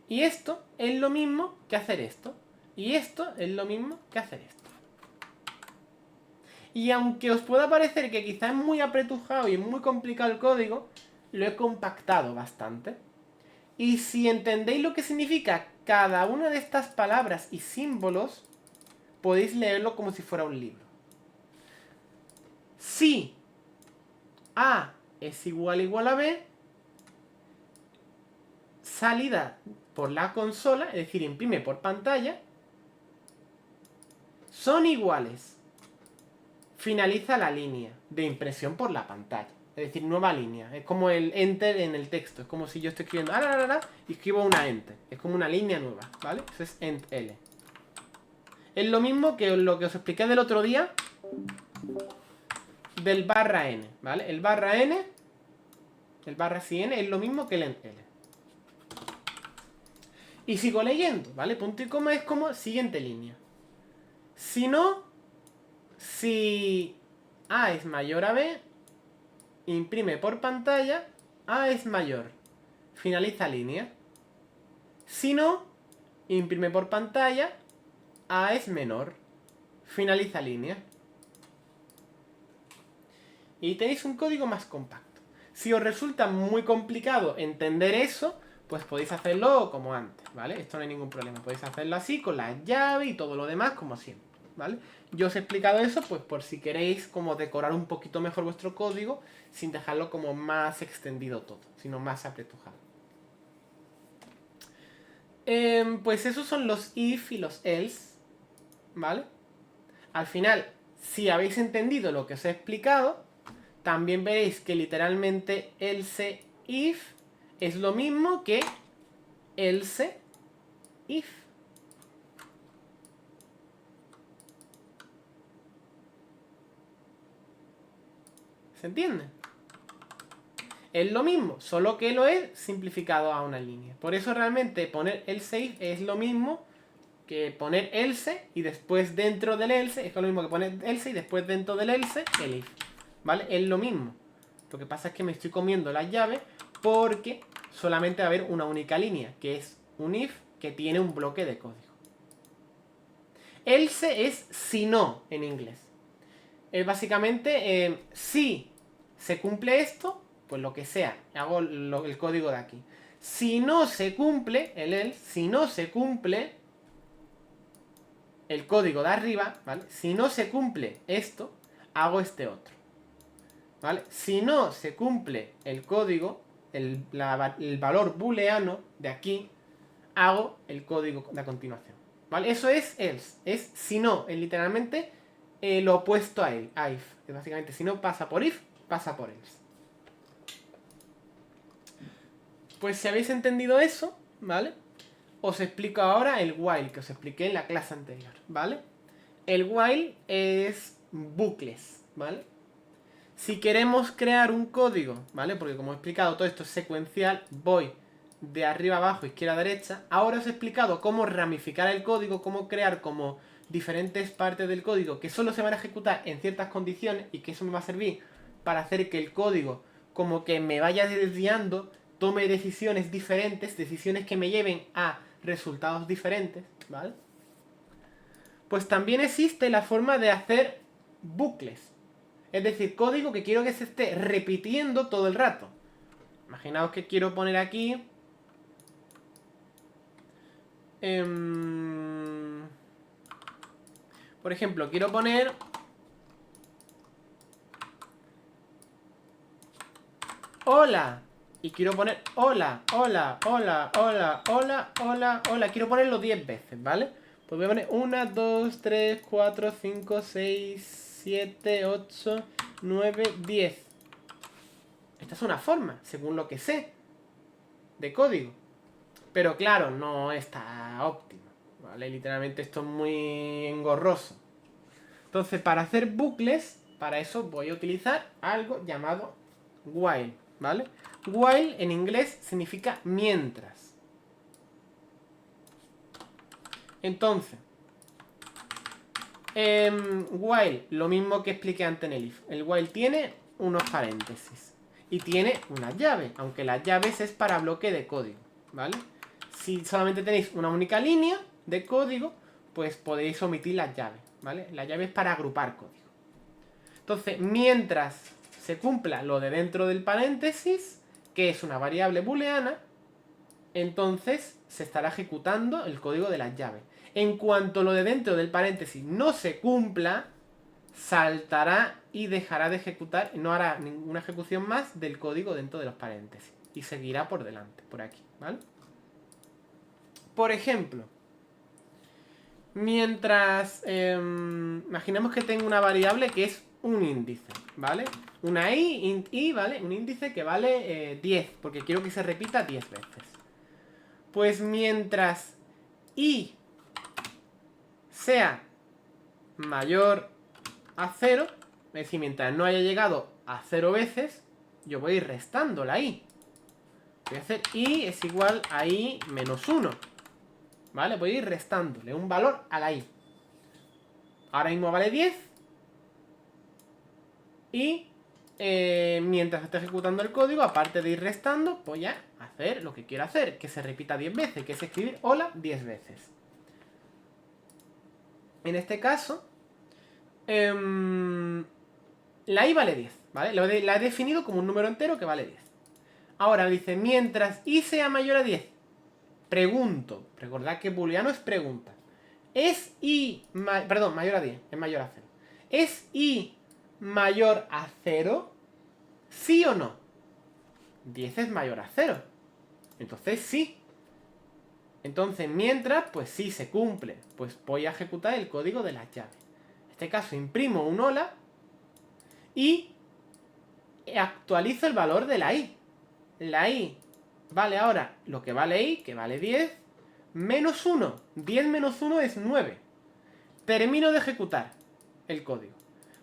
Y esto es lo mismo que hacer esto. Y esto es lo mismo que hacer esto. Y aunque os pueda parecer que quizá es muy apretujado y muy complicado el código, lo he compactado bastante. Y si entendéis lo que significa cada una de estas palabras y símbolos, podéis leerlo como si fuera un libro. Si A es igual a B, salida por la consola, es decir, imprime por pantalla, son iguales. Finaliza la línea de impresión por la pantalla. Es decir, nueva línea. Es como el enter en el texto. Es como si yo estoy escribiendo y escribo una enter. Es como una línea nueva, ¿vale? Eso es ent L. Es lo mismo que lo que os expliqué del otro día del barra n, ¿vale? El barra n, el barra si n es lo mismo que el L. Y sigo leyendo, ¿vale? Punto y coma es como siguiente línea. Si no, si A es mayor a B, imprime por pantalla, A es mayor. Finaliza línea. Si no, imprime por pantalla, A es menor. Finaliza línea. Y tenéis un código más compacto. Si os resulta muy complicado entender eso, pues podéis hacerlo como antes, ¿vale? Esto no hay ningún problema. Podéis hacerlo así, con la llave y todo lo demás, como siempre, ¿vale? Yo os he explicado eso, pues por si queréis como decorar un poquito mejor vuestro código, sin dejarlo como más extendido todo, sino más apretujado. Pues esos son los if y los else, ¿vale? Al final, si habéis entendido lo que os he explicado, también veréis que literalmente else if es lo mismo que else if. ¿Se entiende? Es lo mismo, solo que lo he simplificado a una línea. Por eso realmente poner else if es lo mismo que poner else y después dentro del else es lo mismo que poner else y después dentro del else el if. ¿Vale? Es lo mismo. Lo que pasa es que me estoy comiendo la llave porque solamente va a haber una única línea, que es un if que tiene un bloque de código. Else es si no en inglés. Es básicamente si se cumple esto, pues lo que sea, hago el código de aquí. Si no se cumple el else, si no se cumple el código de arriba, ¿vale? Si no se cumple esto, hago este otro. ¿Vale? Si no se cumple el código, el valor booleano de aquí, hago el código de a continuación. ¿Vale? Eso es else. Es si no, es literalmente lo opuesto a if. Es básicamente si no pasa por if, pasa por else. Pues si habéis entendido eso, ¿vale? Os explico ahora el while que os expliqué en la clase anterior, ¿vale? El while es bucles, ¿vale? Si queremos crear un código, ¿vale? Porque como he explicado todo esto es secuencial, voy de arriba a abajo, izquierda a derecha. Ahora os he explicado cómo ramificar el código, cómo crear como diferentes partes del código que solo se van a ejecutar en ciertas condiciones y que eso me va a servir para hacer que el código como que me vaya desviando, tome decisiones diferentes, decisiones que me lleven a resultados diferentes, ¿vale? Pues también existe la forma de hacer bucles. Es decir, código que quiero que se esté repitiendo todo el rato. Imaginaos que quiero poner aquí... por ejemplo, quiero poner... Hola. Y quiero poner hola, hola, hola, hola, hola, hola, hola. Quiero ponerlo 10 veces, ¿vale? Pues voy a poner 1, 2, 3, 4, 5, 6, 7, 8, 9, 10. Esta es una forma, según lo que sé, de código. Pero claro, no está óptimo, ¿vale? Literalmente esto es muy engorroso. Entonces, para hacer bucles, para eso voy a utilizar algo llamado while, ¿vale? While en inglés significa mientras. Entonces, while, lo mismo que expliqué antes en el if. El while tiene unos paréntesis y tiene una llave, aunque las llaves es para bloque de código, ¿vale? Si solamente tenéis una única línea de código, pues podéis omitir las llaves, ¿vale? La llave es para agrupar código. Entonces, mientras se cumpla lo de dentro del paréntesis, que es una variable booleana, entonces se estará ejecutando el código de las llaves. En cuanto lo de dentro del paréntesis no se cumpla, saltará y dejará de ejecutar, no hará ninguna ejecución más del código dentro de los paréntesis. Y seguirá por delante, por aquí, ¿vale? Por ejemplo, mientras... imaginemos que tengo una variable que es un índice, ¿vale? Una int i, ¿vale? Un índice que vale 10, porque quiero que se repita 10 veces. Pues mientras i sea mayor a 0, es decir, mientras no haya llegado a 0 veces, yo voy a ir restando la i. Voy a hacer i es igual a i menos 1. ¿Vale? Voy a ir restándole un valor a la i. Ahora mismo vale 10. Y mientras esté ejecutando el código, aparte de ir restando, voy a hacer lo que quiero hacer, que se repita 10 veces, que es escribir hola 10 veces. En este caso, la i vale 10, ¿vale? La he definido como un número entero que vale 10. Ahora dice, mientras i sea mayor a 10, pregunto, recordad que booleano es pregunta. ¿Es i, mayor a 10, es mayor a 0? ¿Es i mayor a 0? ¿Sí o no? 10 es mayor a 0. Entonces sí. Entonces mientras, pues sí se cumple. Pues voy a ejecutar el código de las llaves. En este caso imprimo un hola y actualizo el valor de la i. La i vale ahora lo que vale i, que vale 10, menos 1. 10 menos 1 es 9. Termino de ejecutar el código.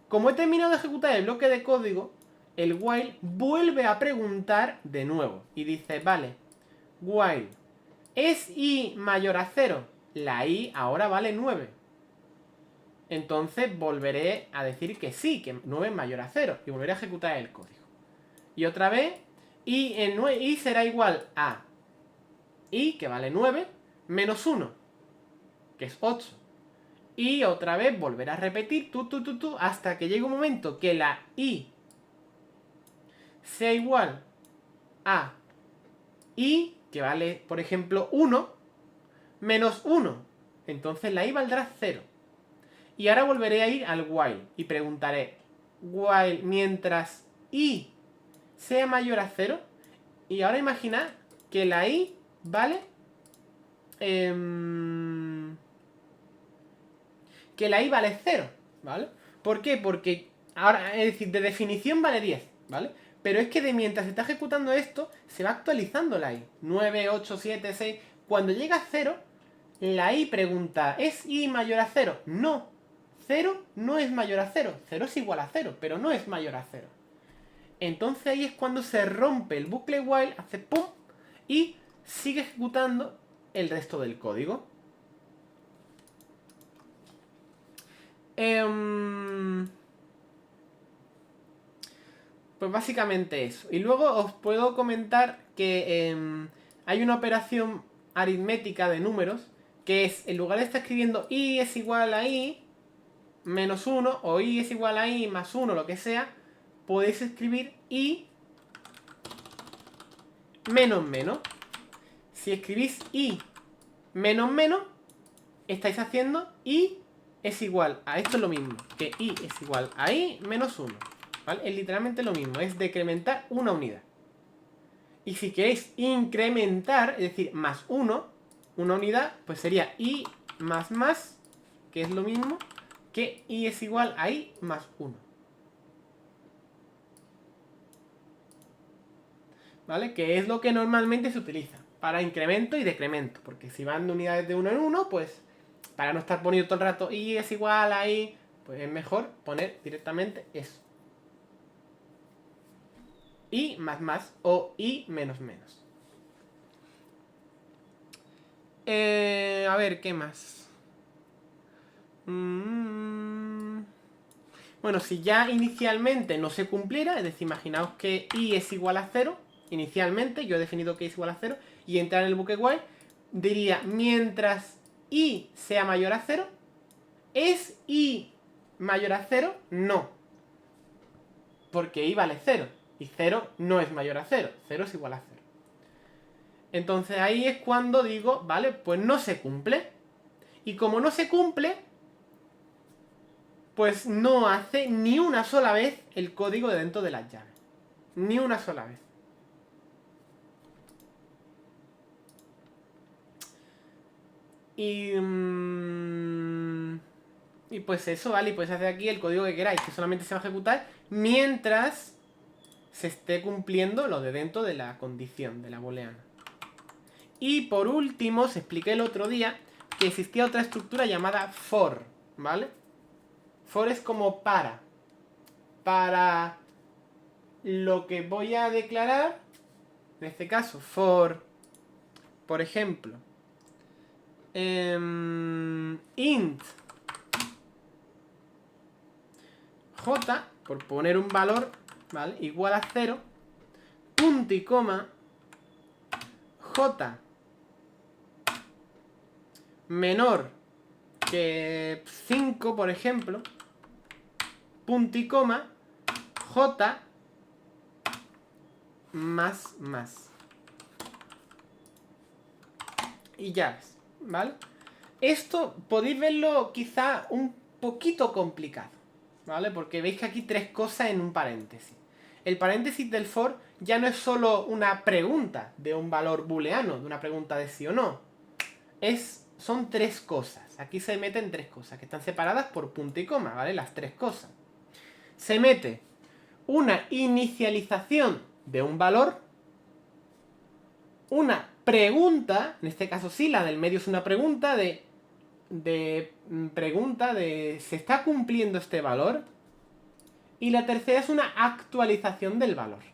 Como he terminado de ejecutar el bloque de código, el while vuelve a preguntar de nuevo. Y dice, vale, while, ¿es i mayor a 0? La i ahora vale 9. Entonces volveré a decir que sí, que 9 es mayor a 0. Y volveré a ejecutar el código. Y otra vez, i será igual a i, que vale 9, menos 1, que es 8. Y otra vez volverá a repetir hasta que llegue un momento que la i sea igual a i, que vale, por ejemplo, 1, menos 1. Entonces la i valdrá 0. Y ahora volveré a ir al while y preguntaré, while mientras i sea mayor a 0. Y ahora imaginad que la i vale... que la i vale 0, ¿vale? ¿Por qué? Porque ahora, es decir, de definición vale 10, ¿vale? Pero es que de mientras se está ejecutando esto, se va actualizando la i. 9, 8, 7, 6... Cuando llega a 0, la i pregunta, ¿es i mayor a 0? No. 0 no es mayor a 0. 0 es igual a 0, pero no es mayor a 0. Entonces ahí es cuando se rompe el bucle while, hace pum, y sigue ejecutando el resto del código. Pues básicamente eso. Y luego os puedo comentar que hay una operación aritmética de números que es, en lugar de estar escribiendo i es igual a i menos 1 o i es igual a i más 1, lo que sea, podéis escribir i menos menos. Si escribís i menos menos, estáis haciendo i es igual a, esto es lo mismo, que i es igual a i menos 1. ¿Vale? Es literalmente lo mismo, es decrementar una unidad. Y si queréis incrementar, es decir, más 1, una unidad, pues sería i más más, que es lo mismo que i es igual a i más 1. ¿Vale? Que es lo que normalmente se utiliza para incremento y decremento. Porque si van de unidades de 1 en 1, pues para no estar poniendo todo el rato i es igual a i, pues es mejor poner directamente eso. I más más o i menos menos. A ver, ¿qué más? Bueno, si ya inicialmente no se cumpliera, es decir, imaginaos que i es igual a 0, inicialmente yo he definido que i es igual a 0, y entrar en el bucle while, diría, mientras i sea mayor a 0, ¿es i mayor a 0? No. Porque i vale 0, y 0 no es mayor a 0, 0 es igual a 0. Entonces ahí es cuando digo, vale, pues no se cumple. Y como no se cumple, pues no hace ni una sola vez el código de dentro de las llaves. Ni una sola vez. Y pues eso, vale, y puedes hacer aquí el código que queráis, que solamente se va a ejecutar mientras se esté cumpliendo lo de dentro de la condición, de la booleana. Y por último, os expliqué el otro día que existía otra estructura llamada for, ¿vale? For es como para lo que voy a declarar. En este caso, for, por ejemplo, int j, por poner un valor, ¿vale? Igual a 0, punto y coma, j menor que 5, por ejemplo, punto y coma, j más. Y ya ves, ¿vale? Esto podéis verlo quizá un poquito complicado, ¿vale? Porque veis que aquí 3 cosas en un paréntesis. El paréntesis del for ya no es solo una pregunta de un valor booleano, de una pregunta de sí o no. Son 3 cosas. Aquí se meten 3 cosas que están separadas por punto y coma, ¿vale? Las 3 cosas. Se mete una inicialización de un valor, una pregunta, en este caso sí, la del medio es una pregunta de ¿se está cumpliendo este valor? Y la tercera es una actualización del valor.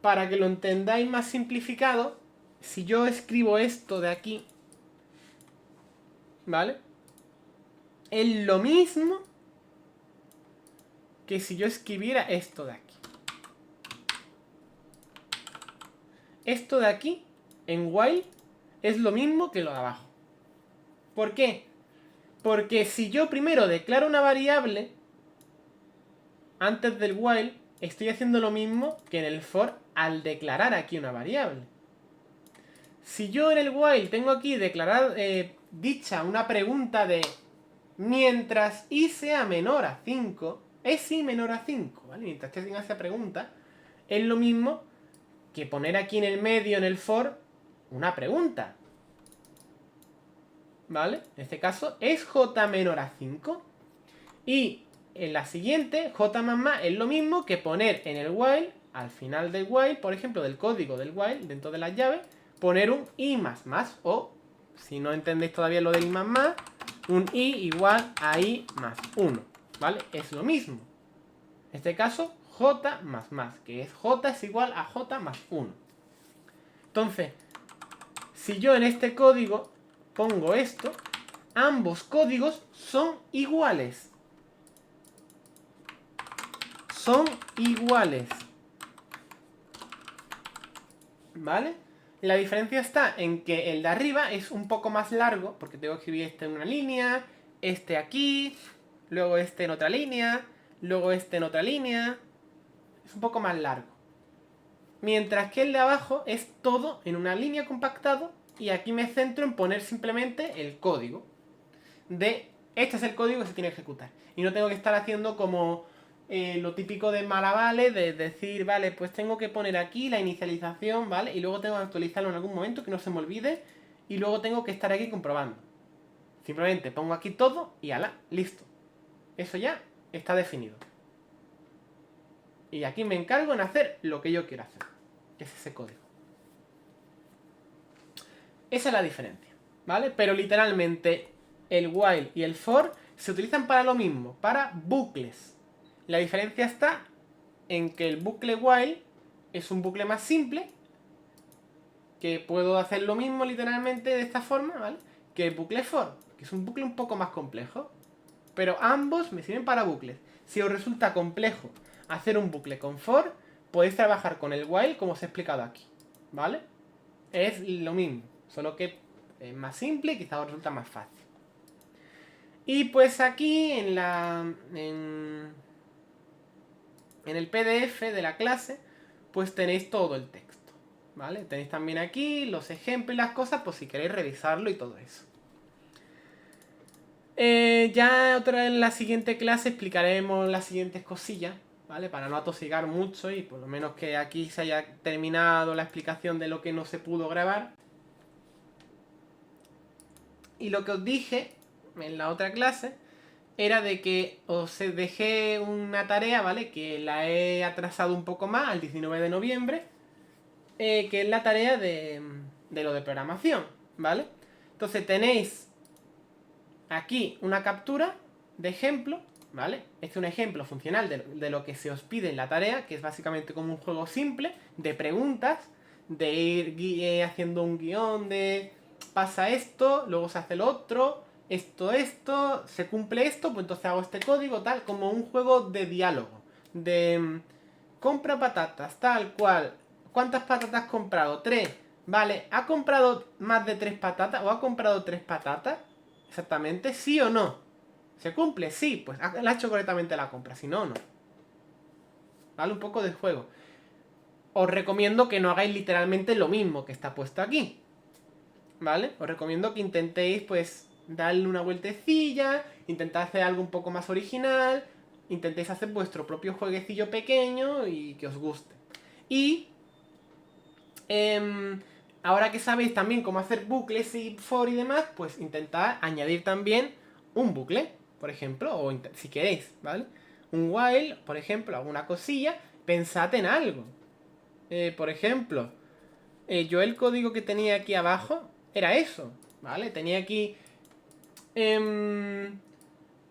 Para que lo entendáis más simplificado, si yo escribo esto de aquí, ¿vale? Es lo mismo que si yo escribiera esto de aquí. Esto de aquí, en while, es lo mismo que lo de abajo. ¿Por qué? Porque si yo primero declaro una variable antes del while, estoy haciendo lo mismo que en el for al declarar aquí una variable. Si yo en el while tengo aquí declarar dicha una pregunta de mientras i sea menor a 5, es i menor a 5, ¿vale? Mientras esté haciendo esa pregunta, es lo mismo que poner aquí en el medio, en el for, una pregunta. ¿Vale? En este caso es j menor a 5. Y en la siguiente, j más es lo mismo que poner en el while, al final del while, por ejemplo, del código del while, dentro de las llaves, poner un i más. O, si no entendéis todavía lo del i más, un i igual a i más 1. ¿Vale? Es lo mismo. En este caso, j más, que es j es igual a j más 1. Entonces, si yo en este código pongo esto, ambos códigos son iguales. Son iguales. ¿Vale? La diferencia está en que el de arriba es un poco más largo, porque tengo que escribir este en una línea, este aquí, luego este en otra línea, luego este en otra línea. Es un poco más largo. Mientras que el de abajo es todo en una línea compactado, y aquí me centro en poner simplemente el código. Este es el código que se tiene que ejecutar. Y no tengo que estar haciendo como lo típico de malavales, de decir, vale, pues tengo que poner aquí la inicialización, ¿vale? Y luego tengo que actualizarlo en algún momento, que no se me olvide. Y luego tengo que estar aquí comprobando. Simplemente pongo aquí todo y ala, listo. Eso ya está definido. Y aquí me encargo en hacer lo que yo quiero hacer, que es ese código. Esa es la diferencia, ¿vale? Pero literalmente el while y el for se utilizan para lo mismo, para bucles. La diferencia está en que el bucle while es un bucle más simple, que puedo hacer lo mismo literalmente de esta forma, ¿vale? Que el bucle for, que es un bucle un poco más complejo. Pero ambos me sirven para bucles. Si os resulta complejo hacer un bucle con for, podéis trabajar con el while como os he explicado aquí, ¿vale? Es lo mismo, solo que es más simple y quizá os resulta más fácil. Y pues aquí en el PDF de la clase, pues tenéis todo el texto, ¿vale? Tenéis también aquí los ejemplos y las cosas, pues si queréis revisarlo y todo eso. Ya en la siguiente clase explicaremos las siguientes cosillas, ¿vale? Para no atosigar mucho y por lo menos que aquí se haya terminado la explicación de lo que no se pudo grabar. Y lo que os dije en la otra clase era de que os dejé una tarea, ¿vale? Que la he atrasado un poco más, al 19 de noviembre, que es la tarea de lo de programación, ¿vale? Entonces tenéis aquí una captura de ejemplo, ¿vale? Este es un ejemplo funcional de lo que se os pide en la tarea, que es básicamente como un juego simple de preguntas, de ir haciendo un guión de pasa esto, luego se hace lo otro, esto, se cumple esto, pues entonces hago este código, tal, como un juego de diálogo, de compra patatas, tal cual. ¿Cuántas patatas has comprado? 3. Vale, ¿ha comprado más de 3 patatas o ha comprado 3 patatas? Exactamente, ¿sí o no? ¿Se cumple? Sí, pues le ha hecho correctamente la compra, si no, no. ¿Vale? Un poco de juego. Os recomiendo que no hagáis literalmente lo mismo que está puesto aquí. ¿Vale? Os recomiendo que intentéis, pues, darle una vueltecilla, intentad hacer algo un poco más original, intentéis hacer vuestro propio jueguecillo pequeño y que os guste. Y ahora que sabéis también cómo hacer bucles y for y demás, pues intentad añadir también un bucle, por ejemplo, o si queréis, ¿vale? Un while, por ejemplo, alguna cosilla, pensad en algo. Por ejemplo, yo el código que tenía aquí abajo era eso, ¿vale? Tenía aquí...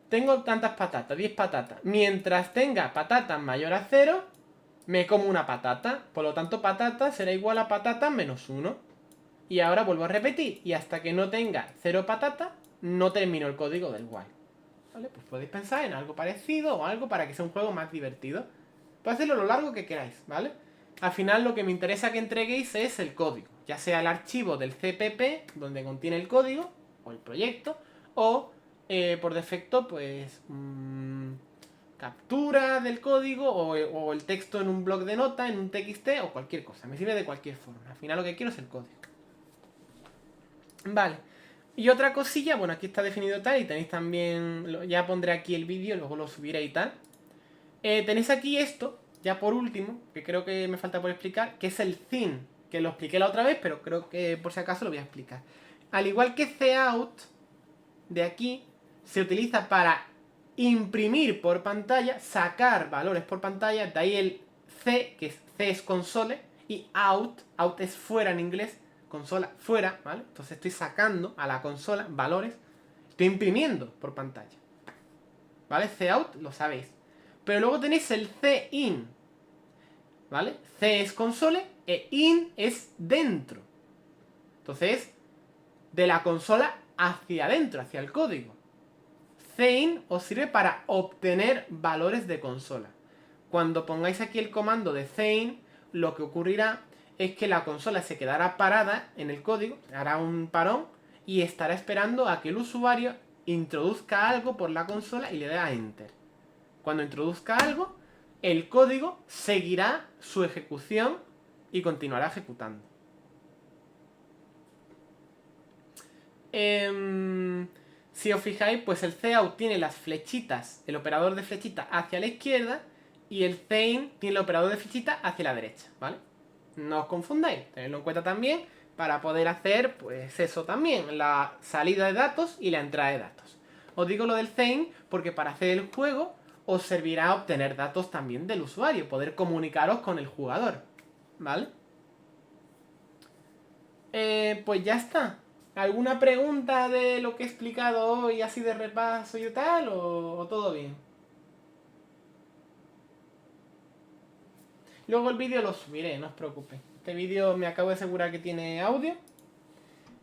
tengo tantas patatas, 10 patatas. Mientras tenga patatas mayor a 0, me como una patata. Por lo tanto, patata será igual a patata menos 1. Y ahora vuelvo a repetir. Y hasta que no tenga 0 patata, no termino el código del while. ¿Vale? Pues podéis pensar en algo parecido o algo para que sea un juego más divertido. Podéis hacerlo lo largo que queráis, ¿vale? Al final lo que me interesa que entreguéis es el código. Ya sea el archivo del CPP, donde contiene el código, o el proyecto, o por defecto, pues... captura del código o el texto en un bloc de nota, en un TXT o cualquier cosa. Me sirve de cualquier forma. Al final lo que quiero es el código. Vale. Y otra cosilla, bueno, aquí está definido tal y tenéis también, ya pondré aquí el vídeo, luego lo subiré y tal. Tenéis aquí esto, ya por último, que creo que me falta por explicar, que es el theme, que lo expliqué la otra vez, pero creo que por si acaso lo voy a explicar. Al igual que cout, de aquí, se utiliza para imprimir por pantalla, sacar valores por pantalla, de ahí el C, que C es console, y out es fuera en inglés, consola fuera, ¿vale? Entonces estoy sacando a la consola valores, estoy imprimiendo por pantalla, ¿vale? Cout lo sabéis. Pero luego tenéis el cin, ¿vale? C es console e in es dentro. Entonces, de la consola hacia adentro, hacia el código. Cin os sirve para obtener valores de consola. Cuando pongáis aquí el comando de cin, lo que ocurrirá es que la consola se quedará parada en el código, hará un parón y estará esperando a que el usuario introduzca algo por la consola y le dé a enter. Cuando introduzca algo, el código seguirá su ejecución y continuará ejecutando. Si os fijáis, pues el cout tiene las flechitas, el operador de flechita hacia la izquierda y el cin tiene el operador de flechita hacia la derecha, ¿vale? No os confundáis, tenedlo en cuenta también para poder hacer, pues eso también, la salida de datos y la entrada de datos. Os digo lo del cin porque para hacer el juego os servirá obtener datos también del usuario, poder comunicaros con el jugador, ¿vale? Pues ya está. ¿Alguna pregunta de lo que he explicado hoy, así de repaso y tal, o todo bien? Luego el vídeo lo subiré, no os preocupéis. Este vídeo me acabo de asegurar que tiene audio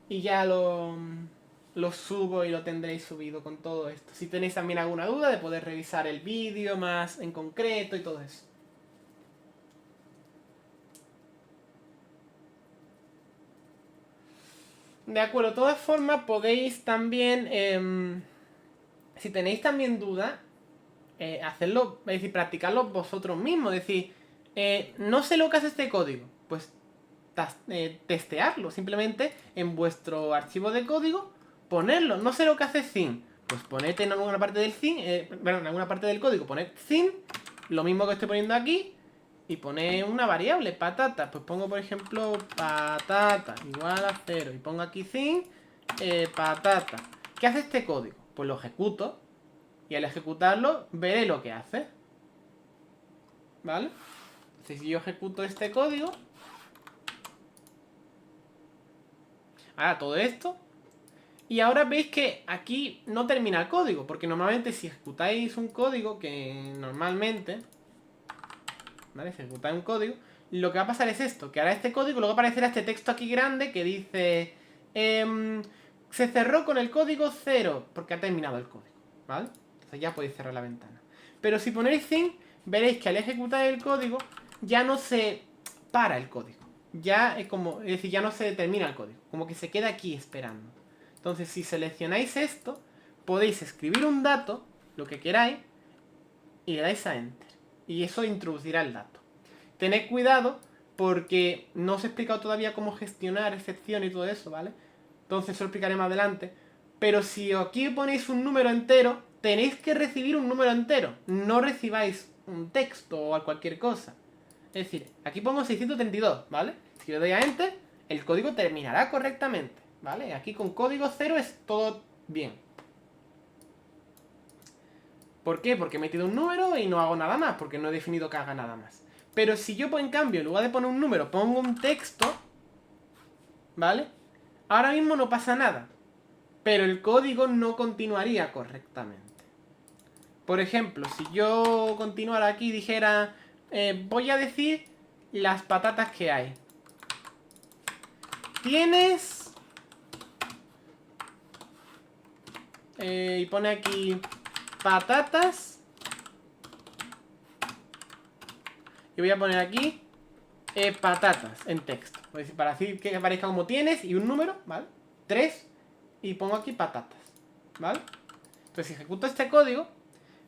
y ya lo subo y lo tendréis subido con todo esto. Si tenéis también alguna duda de poder revisar el vídeo más en concreto y todo eso. De acuerdo, de todas formas podéis también, si tenéis también dudas, hacerlo, es decir, practicarlo vosotros mismos. Es decir, no sé lo que hace este código, pues testearlo. Simplemente en vuestro archivo de código, ponerlo. No sé lo que hace Zin, pues poned en alguna parte del Zin, bueno, en alguna parte del código, poned Zin, lo mismo que estoy poniendo aquí, y poned una variable, patata. Pues pongo, por ejemplo, patata igual a 0. Y pongo aquí Zin, patata. ¿Qué hace este código? Pues lo ejecuto. Y al ejecutarlo, veré lo que hace. ¿Vale? Entonces, si yo ejecuto este código, ahora todo esto Y ahora veis que aquí no termina el código, porque normalmente si ejecutáis un código, que normalmente, ¿vale? Si ejecutáis un código, lo que va a pasar es esto, que ahora este código luego aparecerá este texto aquí grande que dice se cerró con el código 0, porque ha terminado el código, ¿vale? Entonces ya podéis cerrar la ventana. Pero si ponéis thin, veréis que al ejecutar el código ya no se para el código. Ya es como, es decir, ya no se termina el código, como que se queda aquí esperando. Entonces, si seleccionáis esto, podéis escribir un dato, lo que queráis, y le dais a Enter. Y eso introducirá el dato. Tened cuidado porque no os he explicado todavía cómo gestionar excepciones y todo eso, ¿vale? Entonces eso lo explicaré más adelante. Pero si aquí ponéis un número entero, tenéis que recibir un número entero. No recibáis un texto o cualquier cosa. Es decir, aquí pongo 632, ¿vale? Si le doy a Enter, el código terminará correctamente, ¿vale? Aquí con código 0 es todo bien. ¿Por qué? Porque he metido un número y no hago nada más, porque no he definido que haga nada más. Pero si yo, en cambio, en lugar de poner un número, pongo un texto, ¿vale? Ahora mismo no pasa nada, pero el código no continuaría correctamente. Por ejemplo, si yo continuara aquí y dijera, voy a decir las patatas que hay. Tienes... y pone aquí patatas. Y voy a poner aquí patatas en texto. Para decir que aparezca como tienes y un número, ¿vale? 3. Y pongo aquí patatas, ¿vale? Entonces si ejecuto este código,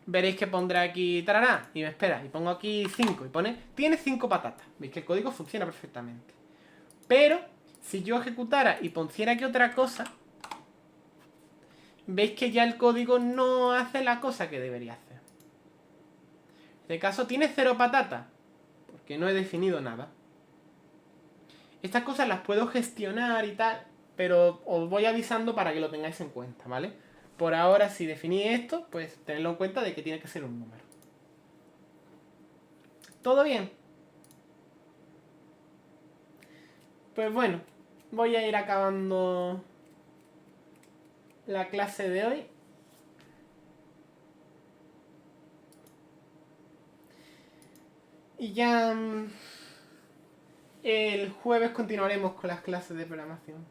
veréis que pondré aquí tarará y me espera. Y pongo aquí 5 y pone tienes 5 patatas. Veis que el código funciona perfectamente. Pero si yo ejecutara y pusiera aquí otra cosa, veis que ya el código no hace la cosa que debería hacer. En este caso tiene 0 patatas, porque no he definido nada. Estas cosas las puedo gestionar y tal, pero os voy avisando para que lo tengáis en cuenta, ¿vale? Por ahora, si definí esto, pues tenedlo en cuenta de que tiene que ser un número. ¿Todo bien? Pues bueno, voy a ir acabando la clase de hoy. Y ya el jueves continuaremos con las clases de programación.